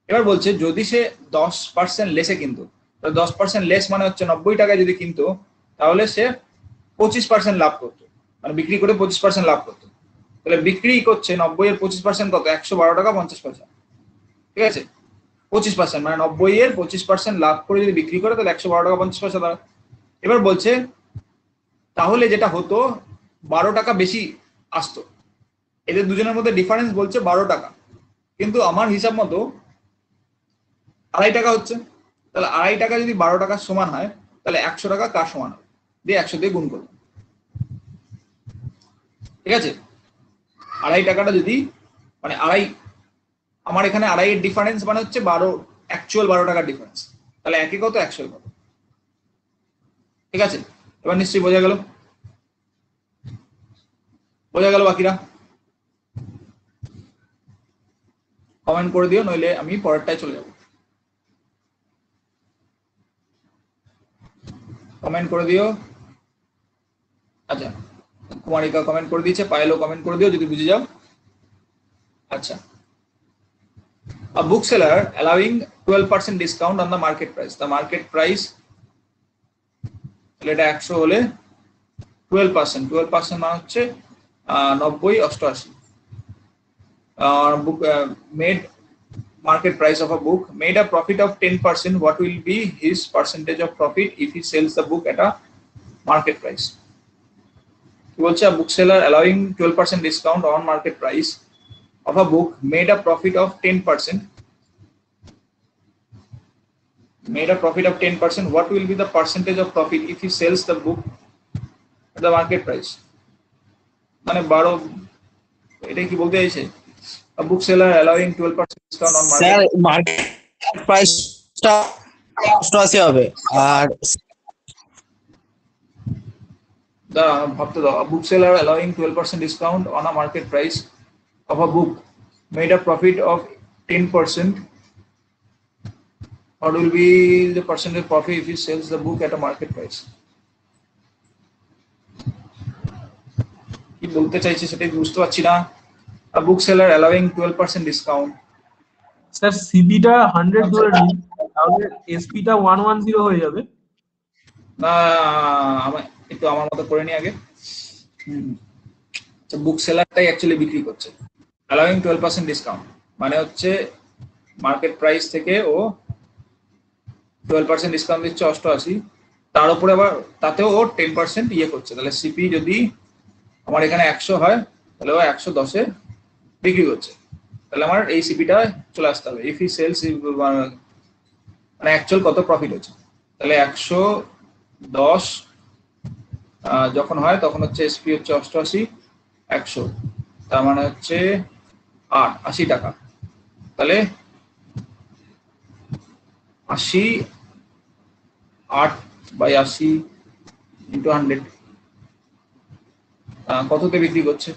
এবার বলছে যদি সে 10% লেসে কিনতো, 10% লেস মানে হচ্ছে 90 টাকায় যদি কিনতো তাহলে সে 25% লাভ করতো, মানে বিক্রি করে 25% লাভ করতো। তাহলে বিক্রি করছে 90 এর 25% কত, 112 টাকা 50 পয়সা। ঠিক আছে, 25% মানে 90 এর 25% লাভ করে যদি বিক্রি করে তাহলে 112 টাকা 50 পয়সা দাঁড়ায়। এবার বলছে তাহলে যেটা হতো 12 টাকা বেশি আসতো, এদের দুজনের মধ্যে ডিফারেন্স বলছে 12 টাকা, কিন্তু আমার হিসাব মতো 2.5 টাকা হচ্ছে। তাহলে 2.5 টাকা যদি 12 টাকার সমান হয় তাহলে 100 টাকা কার সমান হবে, দিয়ে 100 দিয়ে গুণ করবো। ঠিক আছে, 2.5 টাকাটা যদি মানে আমার এখানে 2.5 এর ডিফারেন্স মানে হচ্ছে 12, অ্যাকচুয়াল 12 টাকার ডিফারেন্স, তাহলে একে কত, 100 কত। ঠিক আছে, এবার নিশ্চয়ই বোঝা গেল, বাকিরা কমেন্ট করে দিও, নইলে আমি পরেরটায় চলে যাব। কমেন্ট করে দিও। আচ্ছা, কুমারিকা কমেন্ট করে দিয়েছে, পায়েলও কমেন্ট করে দিও যদি বুঝে যাও। আচ্ছা, a bookseller allowing 12% discount on the market price, the market price, তাহলে এটা 100 হলে 12% মানে হচ্ছে 90 88। book made market price of a book made a profit of 10%, what will be his percentage of profit if he sells the book at a market price? কি বলছে, a bookseller allowing 12% discount on market price of a book made a profit of 10%, what will be the percentage of profit if he sells the book at the market price? মানে 12, এটা কি বলতে চাইছে, a bookseller allowing 12% discount on sir market, market প্রাইসটা 88 হবে আর ভাবতে দাও, a bookseller allowing 12% discount on a market price of a book made a profit of 10%, what will be the percentage profit if he sells the book at a market price? কি বলতে চাইছে সেটাই বুঝতে পারছি না। A bookseller allowing 12% discount, sir সিপিটা 100 ধরে নিন, তাহলে এসপিটা 110 হয়ে যাবে। না একটু আমার মতো করে নি আগে। বুক সেলারটাই অ্যাকচুয়ালি বিক্রি করছে, allowing 12% ডিসকাউন্ট মানে হচ্ছে মার্কেট প্রাইস থেকে ও 12% ডিসকাউন্ট দিচ্ছে 88, তার উপরে আবার তাতেও ও 10% ইয়ে করছে। তাহলে সিপি যদি আমার এখানে 100 হয় তাহলে ও 110-এ বিক্রি করছে, তাহলে আমার এই সিপিটা চলে আসতে হবে। ইফ হি সেলস মানে অ্যাকচুয়াল কত প্রফিট হচ্ছে, তাহলে 110 যখন হয় তখন হচ্ছে এসপি হচ্ছে 88, 100 তার মানে হচ্ছে 80 টাকা। তাহলে 8/80 ইন্টু 100 কততে বিক্রি করছে,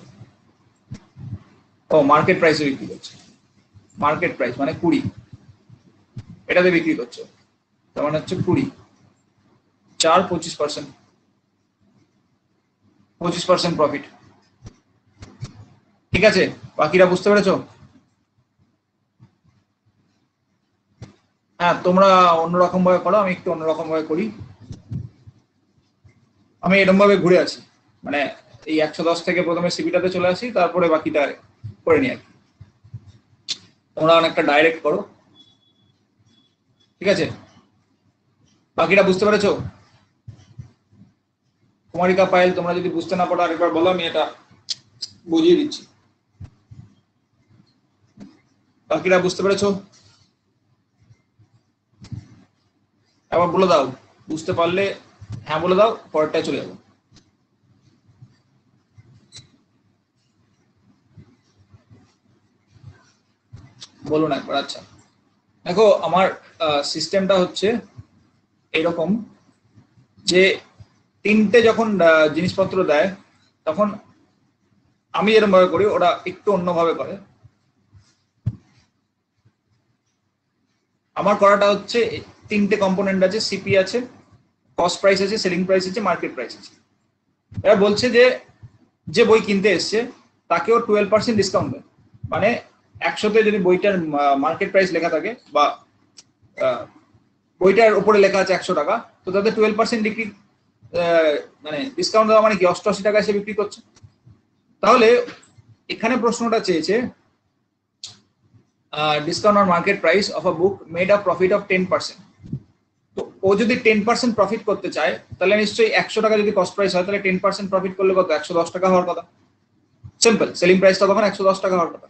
ও মার্কেট প্রাইসে বিক্রি করছে, মার্কেট প্রাইস মানে 20, এটাতে বিক্রি করছে, তার মানে হচ্ছে 20, 4 25% প্রফিট। ঠিক আছে, বাকিরা বুঝতে পেরেছো? হ্যাঁ, তোমরা অন্যরকম ভাবে করো, আমি একটু অন্যরকম ভাবে করি। আমি এরকম ভাবে ঘুরে আসি, মানে এই 110 থেকে প্রথমে সিপিটাতে চলে আসি, তারপরে বাকিটা করে নিই আর কি। তোমরা অনেকটা ডাইরেক্ট করো, ঠিক আছে? বাকিটা বুঝতে পেরেছো? কুমারিকা, পায়েল, তোমরা যদি বুঝতে না পারো আরেকবার বলো, আমি এটা বুঝিয়ে দিচ্ছি। বাকিরা বুঝতে পেরেছো? আবার বলে দাও, বুঝতে পারলে হ্যাঁ বলে দাও, পরেরটায় চলে যাবো। বলুন একবার। আচ্ছা, দেখো আমার সিস্টেমটা হচ্ছে এরকম যে তিনটে যখন জিনিসপত্র দেয় তখন আমি এরকম ভাবে করি, ওরা একটু অন্যভাবে করে। আমার করাটা হচ্ছে তিনটে কম্পোনেন্ট আছে, সিপি আছে, কস্ট প্রাইস আছে, সেলিং প্রাইস আছে, মার্কেট প্রাইস আছে। এরা বলছে যে বই কিনতে এসছে তাকেও 12% ডিসকাউন্ট দেয়, মানে 100-তে যদি বইটার মার্কেট প্রাইস লেখা থাকে বা বইটার উপরে লেখা আছে 100 টাকা, তো তাদের 12% মানে ডিসকাউন্ট দেওয়া মানে কি 88 টাকায় সে বিক্রি করছে। তাহলে এখানে প্রশ্নটা চেয়েছে discount on market price of a book made a profit of 10%। তো ও যদি 10% প্রফিট করতে চায় তাহলে নিশ্চয়ই 100 টাকা যদি কস্ট প্রাইস হয় তাহলে 10% প্রফিট করলে কত 110 টাকা হওয়ার কথা। সিম্পল, সেলিং প্রাইসটা তখন 110 টাকা হওয়ার কথা।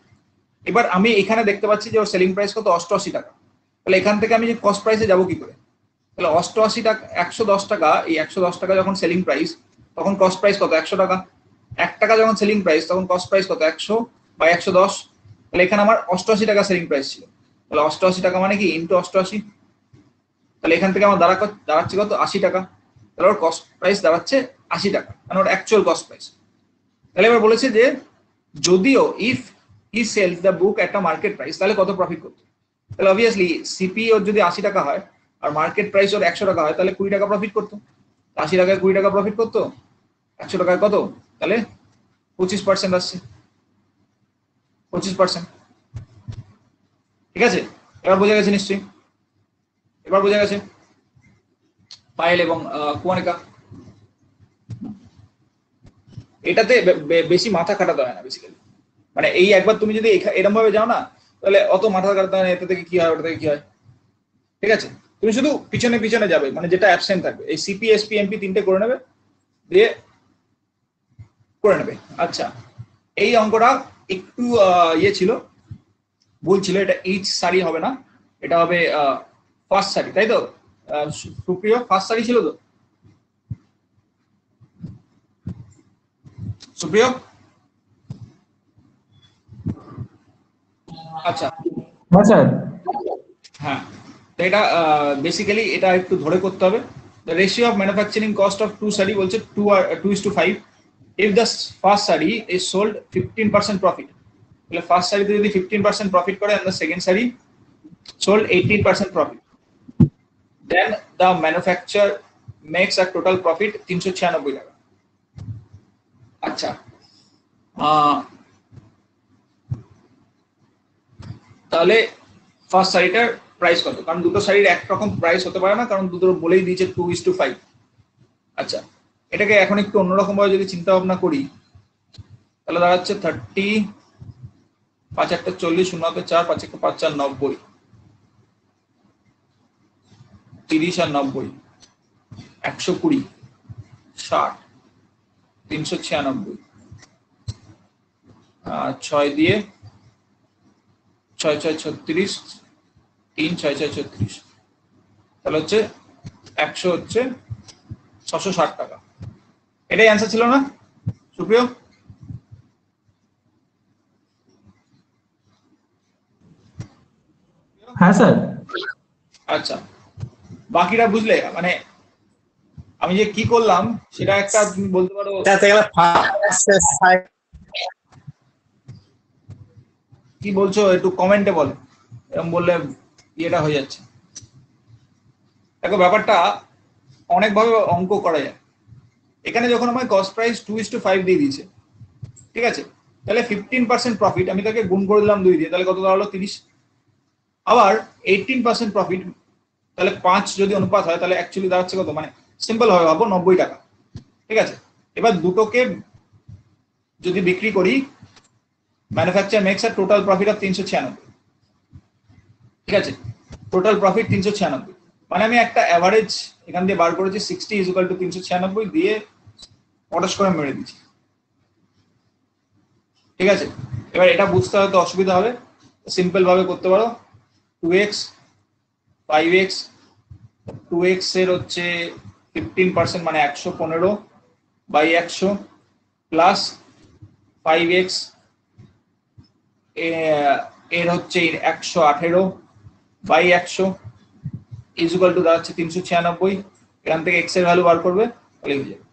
এবার আমি এখানে দেখতে পাচ্ছি যে ওর সেলিং প্রাইস কত 88 টাকা। তাহলে এখান থেকে আমি যে কস্ট প্রাইসে যাবো কি করে? তাহলে 88 টাকা 110 টাকা, এই 110 টাকা যখন সেলিং প্রাইস তখন কস্ট প্রাইস কত 100 টাকা। 1 টাকা যখন সেলিং প্রাইস তখন কস্ট প্রাইস কত 100 বা 110। তাহলে এখানে আমার 88 টাকা সেলিং প্রাইস ছিল, তাহলে 88 টাকা মানে কি ইন্টু 88। তাহলে এখান থেকে আমার দাঁড়াচ্ছে কত 80 টাকা। তাহলে ওর কস্ট প্রাইস দাঁড়াচ্ছে 80 টাকা, মানে ওর অ্যাকচুয়াল কস্ট প্রাইস। তাহলে এবার বলেছে যে যদিও if he sells the book at a market price তাহলে কত প্রফিট করতো। তাহলে অবভিয়াসলি সিপি ওর যদি 80 টাকা হয় আর মার্কেট প্রাইস ওর 100 টাকা হয় তাহলে 20 টাকা প্রফিট করতো। 80 টাকায় 20 টাকা প্রফিট করতো, 100 টাকায় কত তাহলে 25% আসছে, 25%। ঠিক আছে, এবার বোঝা গেছে নিশ্চয়ই, এবার বোঝা গেছে পায়েল এবং কুয়ানিকা। এটাতে বেশি মাথা খাটাতে হয় না বেসিক্যালি, মানে এই একবার তুমি যদি এরকম ভাবে যাও না তাহলে অত মাথা খাটাতে হয় না এতে থেকে কি হয় ওটা থেকে কি হয়। ঠিক আছে, তুমি শুধু পিছনে পিছনে যাবে, মানে যেটা অ্যাবসেন্ট থাকবে এই সিপি এসপি এমপি তিনটে করে নেবে, দিয়ে করে নেবে। আচ্ছা, এই অঙ্কটা একটু ইয়ে ছিল, ভুল ছিল। এটা ইচ সারি হবে না, এটা হবে ফার্স্ট সারি, তাই তো সুপ্রিয়? ফার্স্ট সারি ছিল তো সুপ্রিয়? আচ্ছা হ্যাঁ স্যার। হ্যাঁ, তো এটা বেসিক্যালি এটা একটু ধরে করতে হবে। The ratio of manufacturing cost of two sari বলছে 2:5. If the first sari is sold 15% profit, তাহলে ফার্স্ট সারিতে যদি 15% প্রফিট করে and the second sari sold 18% profit, then the manufacturer makes a total profit 396 টাকা। আচ্ছা, তাহলে ফার্স্ট সারিটার প্রাইস কত? কারণ দুটো শাড়ির একরকম প্রাইস হতে পারে না, কারণ দুটো বলেই দিয়েছে 2:5। আচ্ছা, এটাকে এখন একটু অন্যরকম ভাবে যদি চিন্তা ভাবনা করি তাহলে দাঁড়াচ্ছে 30, 5 একটা 40, 0 হাতে 4, 5 একটা 5 4 90, 30 আর 90, 120, 60, 396, 6 দিয়ে 6 6 36, 3 6 6 36, তাহলে হচ্ছে 100 হচ্ছে 660 টাকা। এটাই অ্যান্সার ছিল না সুপ্রিয়? হ্যাঁ স্যার। আচ্ছা, বাকিটা বুঝলে? মানে আমি যে কি করলাম সেটা একটা তুমি বলতে পারো। কি বলছো একটু কমেন্টে বলো, এরকম বললে ইয়েটা হয়ে যাচ্ছে। দেখো ব্যাপারটা অনেকভাবে অঙ্ক করা যায়। এখানে যখন আমার কস্ট প্রাইস 2:5 দিয়ে দিয়েছে, ঠিক আছে, তাহলে 15% প্রফিট আমি তাকে গুণ করে দিলাম 2 দিয়ে, তাহলে কত দাঁড়ালো 30। আবার 18% প্রফিট, তাহলে 5 যদি অনুপাত হয় তাহলে অ্যাকচুয়ালি দাঁড়াচ্ছে কত, মানে সিম্পল ভাবে ভাবো 90 টাকা। ঠিক আছে, এবার দুটোকে যদি বিক্রি করি manufacture makes a total profit of 396। ঠিক আছে, টোটাল প্রফিট 396, মানে আমি একটা অ্যাভারেজ এখান দিয়ে বার করেছি 60 = 396 দিয়ে পটাশ করে মেরে দিচ্ছি। ঠিক আছে, এবার এটা বুঝতে হয়তো অসুবিধা হবে, সিম্পল ভাবে করতে পারো। 2x 5x, 2x এর হচ্ছে 15% মানে 115 বাই 100 প্লাস 5x এর হচ্ছে 118 বাই 100 ইকুয়াল টু দাঁড়াচ্ছে 396। এখান থেকে x এর ভ্যালু বার করবে তাহলে হয়ে যাবে।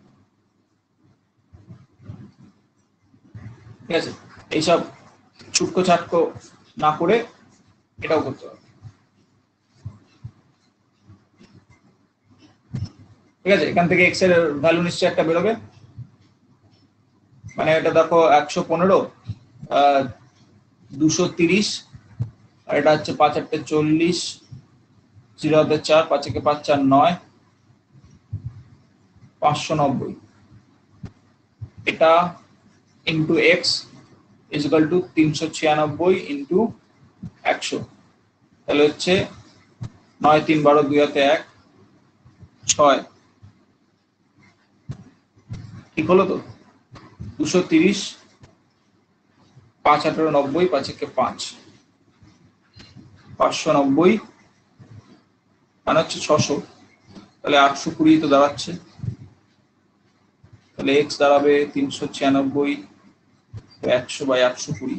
ঠিক আছে, এইসব ছুটকো ছাটকো না করে এটাও করতে হবে। ঠিক আছে, এখান থেকে x এর ভ্যালু নিশ্চয়ই একটা বেরোবে, মানে এটা দেখো 115, 230, আর এটা হচ্ছে 5 8 40, 0 হাতে 4, 5 1 5 4 9, 590, এটা into x is equal to 396 into 100, তাহলে হচ্ছে 9 3 12 2 হাতে 1 6, ঠিক হলো তো? 230 5 18 90 5 1 5, 590 মানে হচ্ছে 600, তাহলে 820 তো দাঁড়াচ্ছে, তাহলে এক্স দাঁড়াবে 396 100/820,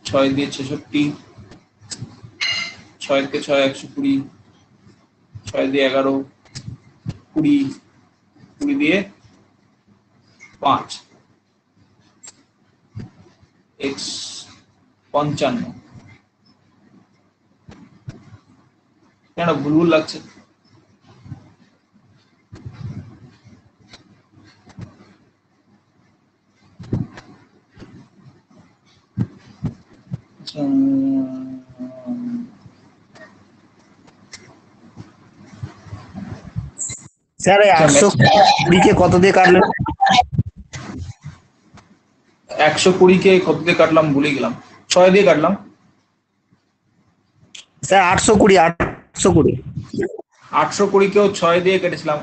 6 দিয়ে 66, 6 কে 6 120, 6 দিয়ে 11 20, 20 দিয়ে 5, এক্স 55, কেন ভুল লাগছে? স্যার 120 কে কত দিয়ে কাটলেন? 120 কে কত দিয়ে কাটলাম ভুলে গেলাম, 6 দিয়ে কাটলাম। স্যার 820 820 কেও 6 দিয়ে কেটেছিলাম,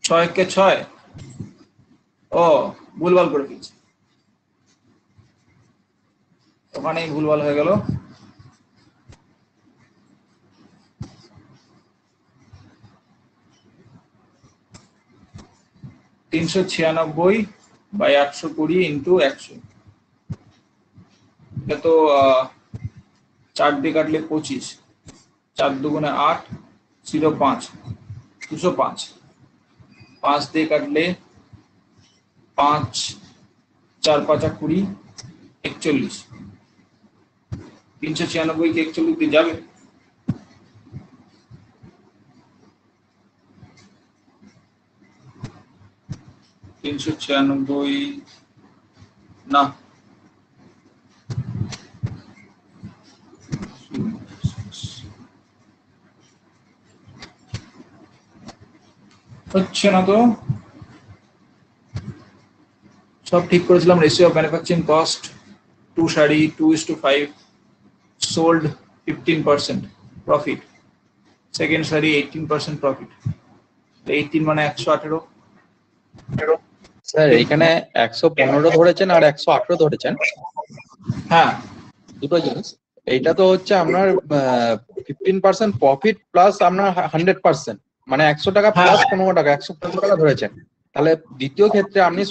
6 কে 6, ও ভুলভাল করে ফেলছি, ওখানেই ভুলভাল হয়ে গেল। তিনশো 96/820 ইন্টু 100, এটা তো 4 দিয়ে কাটলে 25, 4 দুগুণে 8, 05, 205, 5 দিয়ে কাটলে 5 4 5 20, 41, 396 কে 41 দিয়ে যাবে? তিনশো 96 না, হচ্ছে না তো। সব ঠিক করেছিলাম, ratio of manufacturing cost to sari 2:5, sold 15% profit, second sari 18% profit, 18 মানে 118। স্যার এখানে 115 ধরেছেন আর 118 ধরেছেন, হ্যাঁ দুটো জিনিস। এইটা তো হচ্ছে আপনার 15% প্রফিট প্লাস আপনার 100%, মানে 100 টাকা হ্যাঁ। প্লাস 15 টাকা, 115 টাকা ধরেছেন। তাহলে দ্বিতীয় ক্ষেত্রে আপনি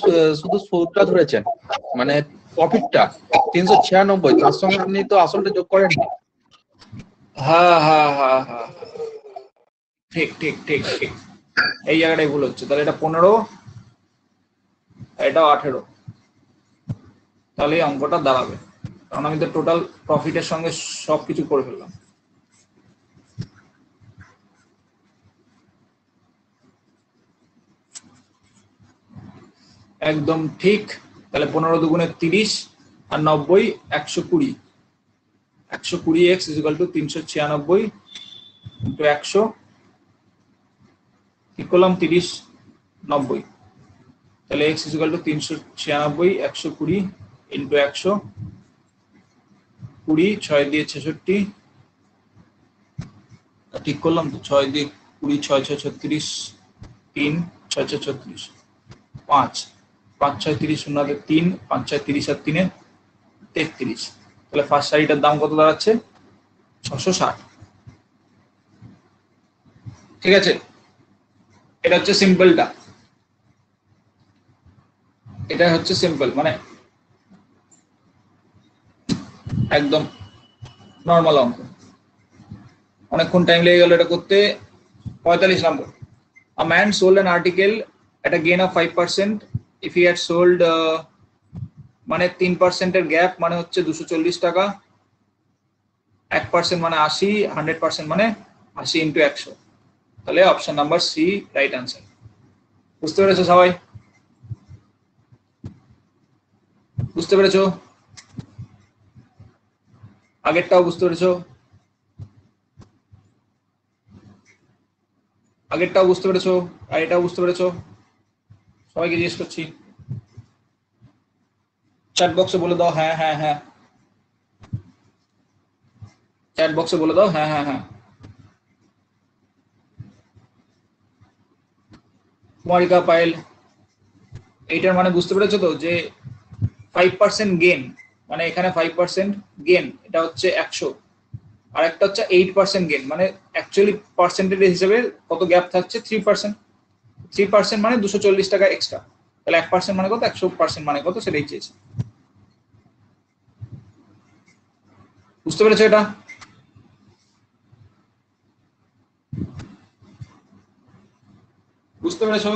শুধু সুদটা ধরেছেন, মানে প্রফিটটা 396, তার সঙ্গে আপনি তো আসলটা যোগ করেননি। হ্যাঁ হ্যাঁ হ্যাঁ হ্যাঁ, ঠিক ঠিক ঠিক ঠিক, এই জায়গাটাই ভুল হচ্ছে। তাহলে এটা 15, এটাও 18, তাহলে এই অঙ্কটা দাঁড়াবে, কারণ আমি তো টোটাল প্রফিটের সঙ্গে সবকিছু করে ফেললাম। একদম ঠিক। তাহলে 15 দুগুণে 30 আর 90 120, 120x is equal to 396 into 100, ঠিক করলাম 30 90, তাহলে x is equal to 396 120 into 100, 20, 6 দিয়ে 66, ঠিক করলাম তো, 6 দিয়ে 20, 6 6 36, 3 6 6 36, 5 5 6 30, 0 হাতে 3, 5 6 30 আর 3 33, তাহলে ফার্স্ট শাড়িটার দাম কত দাঁড়াচ্ছে? 660। ঠিক আছে, এটা হচ্ছে সিম্পলটা, এটা হচ্ছে সিম্পল, মানে একদম নর্মাল অঙ্ক। অনেকক্ষণ টাইম লেগে গেল এটা করতে। 45 নম্বর, a man sold an article at a gain of 5%, if he had sold মানে 3% এর গ্যাপ মানে হচ্ছে 240 টাকা, 1% মানে 80, 100% মানে 80 ইন্টু 100, তাহলে option number C right answer. বুঝতে পেরেছো সবাই? বুঝতে পেরেছো? আগেরটাও বুঝতে পেরেছো? আগেরটাও বুঝতে পেরেছো আর এটাও বুঝতে পেরেছো? সবাইকে জিজ্ঞেস করছি, চ্যাট বক্সে বলে দাও হ্যাঁ হ্যাঁ হ্যাঁ, চ্যাট বক্সে বলে দাও হ্যাঁ হ্যাঁ হ্যাঁ। কুমারিকা পায়েল, এইটার মানে বুঝতে পেরেছো তো, যে 5% গেন, মানে এখানে 5% গেন, এটা হচ্ছে 100, আর একটা হচ্ছে 8% গেন, মানে অ্যাকচুয়ালি পার্সেন্টেজ হিসেবে কত গ্যাপ থাকছে? 3%। 3% মানে 240 টাকা এক্সট্রা, তাহলে 1% মানে কত, 100% মানে কত, সেটাই চেয়েছে। বুঝতে পেরেছো এটা? বুঝতে পেরেছো?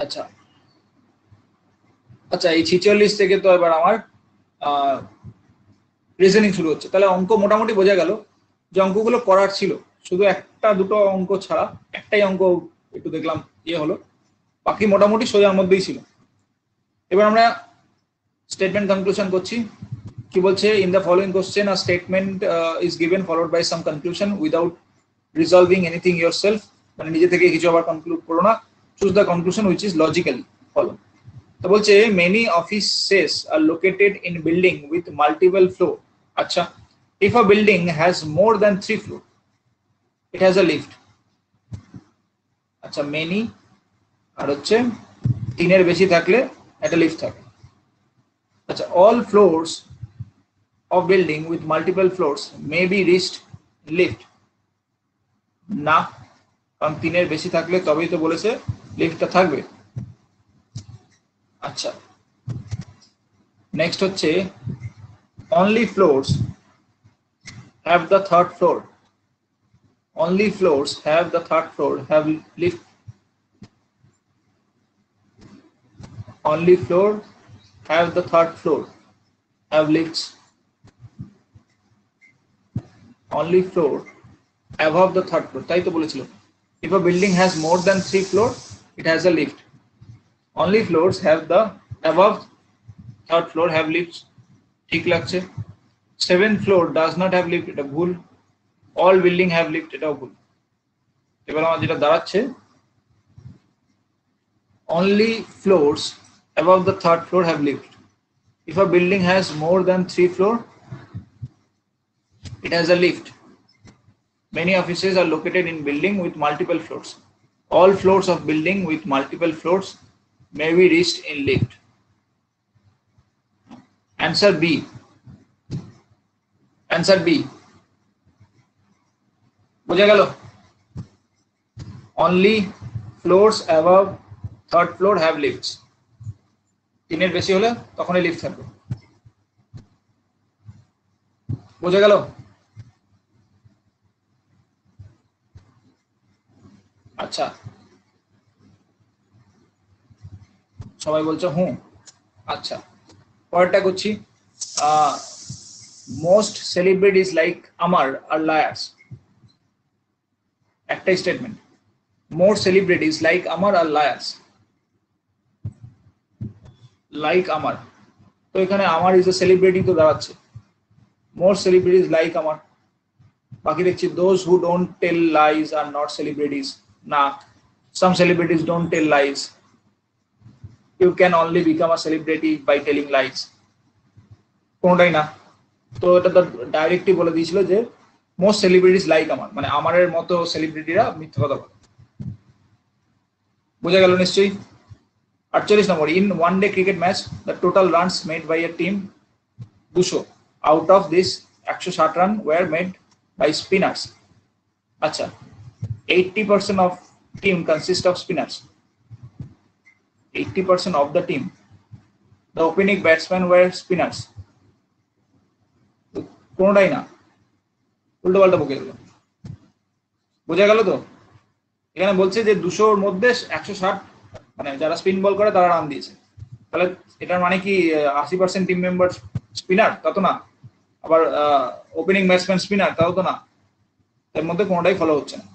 আচ্ছা আচ্ছা, এই 46 থেকে তো এবার আমার রিজনিং শুরু হচ্ছে। তাহলে অঙ্ক মোটামুটি বোঝা গেল যে অঙ্কগুলো করার ছিল, শুধু একটা দুটো অঙ্ক ছাড়া একটাই অঙ্ক একটু দেখলাম ইয়ে হলো, বাকি মোটামুটি সোজার মধ্যেই ছিল। এবার আমরা স্টেটমেন্ট কনক্লুশন করছি। কি বলছে? In the following question a statement is given followed by some conclusion without resolving anything yourself, মানে নিজে থেকে কিছু আবার কনক্লুড করো না। Choose the conclusion which is logically follow. তো বলছে many offices are located in building with multiple floor. আচ্ছা, if a building has more than 3 floor it has a lift. আচ্ছা, মেনি আর হচ্ছে 3-এর বেশি থাকলে একটা লিফট থাকে। আচ্ছা, all floors of building with multiple floors may be reached lift, না, কারণ 3-এর বেশি থাকলে তবেই তো বলেছে লিফটটা থাকবে। আচ্ছা, নেক্সট হচ্ছে only floors have the third floor, only floors have the third floor have lift, only floor have the third floor have lifts, only floor above the third floor, তাই তো বলেছিল। If a building has more than 3 floor it has a lift, only floors have the above third floor have lifts, ঠিক লাগছে। 7th floor does not have lift, এটা ভুল। all building have lift, এটাও ভুল। এবার আমার যেটা দাঁড়াচ্ছে only floors above the third floor have lift, if a building has more than 3 floor it has a lift, many offices are located in building with multiple floors, all floors of building with multiple floors may be reached in lift. Answer B, answer B, বোঝা গেল? only floors above third floor have lifts, 3-এর বেশি হলে তখনই lift থাকবে। বোঝা গেল? আচ্ছা, সবাই বলছে হুঁ। আচ্ছা, পরেরটা করছি। মোস্ট সেলিব্রিটিজ লাইক আমার আর লায়ার্স, একটাই স্টেটমেন্ট। মোস্ট সেলিব্রিটিজ লাইক আমার আর লায়ার্স, লাইক আমার, তো এখানে আমার ইজ এ সেলিব্রিটি তো দাঁড়াচ্ছে মোস্ট সেলিব্রিটিজ লাইক আমার। বাকি দেখছি those who don't tell lies are not celebrities, না, some celebrities don't tell lies, you can only become a celebrity by telling lies, কোনটাই না। তো এটা তো ডাইরেক্টলি বলে দিয়েছিল যে মোস্ট সেলিব্রিটিজ লাইক আমার, মানে আমারের মতো সেলিব্রিটিরা মিথ্যা কথা বলে। বোঝা গেল নিশ্চয়ই? 48 নম্বর, in one day cricket match the total runs made by a team 200, out of this 160 run were made by spinners. আচ্ছা, 80% of team consist of spinners, 80% of the team, the opening batsmen were spinners, কোনটাই না, উল্টো পাল্টা বকে দিল। বোঝা গেল তো? এখানে বলছে যে 200-র মধ্যে 160 মানে যারা স্পিন বল করে তারা রান দিয়েছে, তাহলে এটার মানে কি 80% টিম মেম্বার স্পিনার? তা তো না। আবার ওপেনিং ব্যাটসম্যান স্পিনার? তাও তো না। এর মধ্যে কোনোটাই ফলো হচ্ছে না।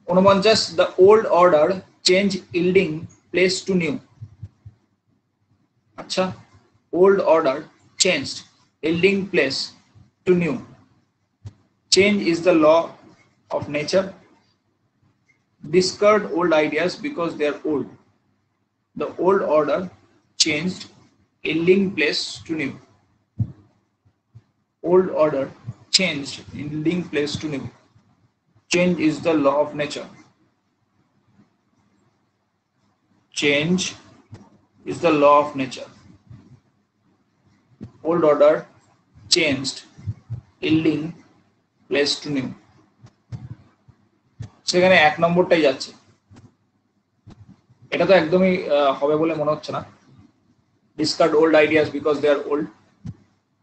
49, the old order change yielding place to new। আচ্ছা, old order changed, yielding place to new. Change is the law of nature. Discard old ideas because they are old. The old order changed, yielding place to new. Old order changed, yielding place to new. Change is the law of nature. Change is the law of nature. Old order changed, yielding place to new. সেখানে এক নম্বরটাই যাচ্ছে, এটা তো একদমই হবে বলে মনে হচ্ছে না। Discard old ideas because they are old,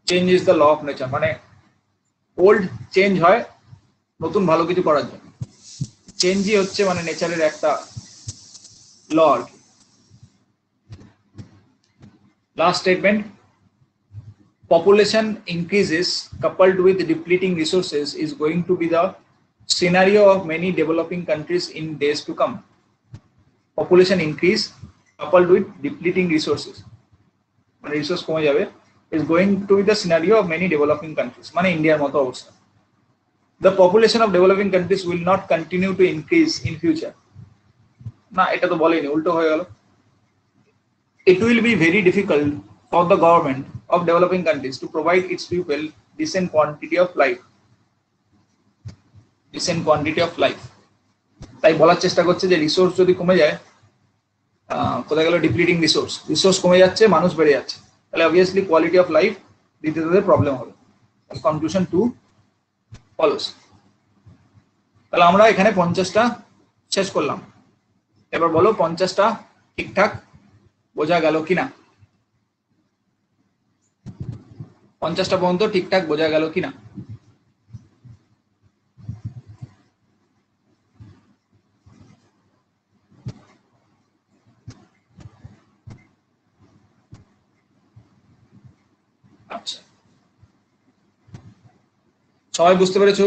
change is the law of nature, মানে ওল্ড চেঞ্জ হয় নতুন ভালো কিছু করার জন্য। চেঞ্জই হচ্ছে মানে নেচারের একটা ল আর কি। Last statement, population increases coupled with depleting resources is going to be the scenario of many developing countries in days to come. Population increase coupled with depleting resources, মানে রিসোর্স কমে যাবে, is going to be the scenario of many developing countries, মানে ইন্ডিয়ার মতো অবস্থা। The population of developing countries will not continue to increase in future. না, এটা তো বলেনি, উল্টো হয়ে গেল। It will be very difficult for the government of developing countries to provide its people decent quantity of life. Decent quantity of life. তাই বলার চেষ্টা করছে যে রিসোর্স যদি কমে যায়, কোথায় গেল ডিপ্লিটিং রিসোর্স, রিসোর্স কমে যাচ্ছে, মানুষ বেড়ে যাচ্ছে, তাহলে অবভিয়াসলি কোয়ালিটি অফ লাইফ দিতে তাদের প্রবলেম হবে। Conclusion 2 follows. তাহলে আমরা এখানে 50টা শেষ করলাম। এবার বলো 50টা ঠিকঠাক বোঝা গেল কিনা, 50টা পর্যন্ত ঠিকঠাক বোঝা গেল কিনা। আচ্ছা, সবাই বুঝতে পেরেছো?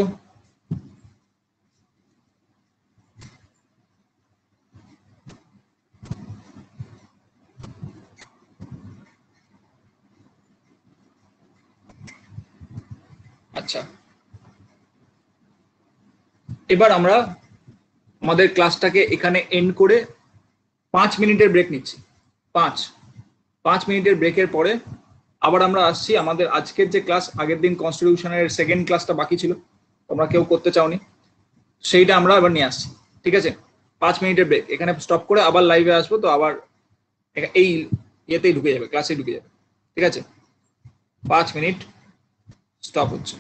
আচ্ছা, এবার আমরা আমাদের ক্লাসটাকে এখানে এন্ড করে 5 মিনিটের ব্রেক নিচ্ছি। 5 মিনিটের ব্রেকের পরে আবার আমরা আসছি। আমাদের আজকের যে ক্লাস, আগের দিন কনস্টিটিউশনের সেকেন্ড ক্লাসটা বাকি ছিল, তোমরা কেউ করতে চাওনি, সেইটা আমরা এবার নিয়ে আসছি। ঠিক আছে, 5 মিনিটের ব্রেক, এখানে স্টপ করে আবার লাইভে আসবো, তো আবার এই ইয়েতেই ঢুকে যাবে, ক্লাসে ঢুকে যাবে। ঠিক আছে, 5 মিনিট স্টপ হচ্ছে।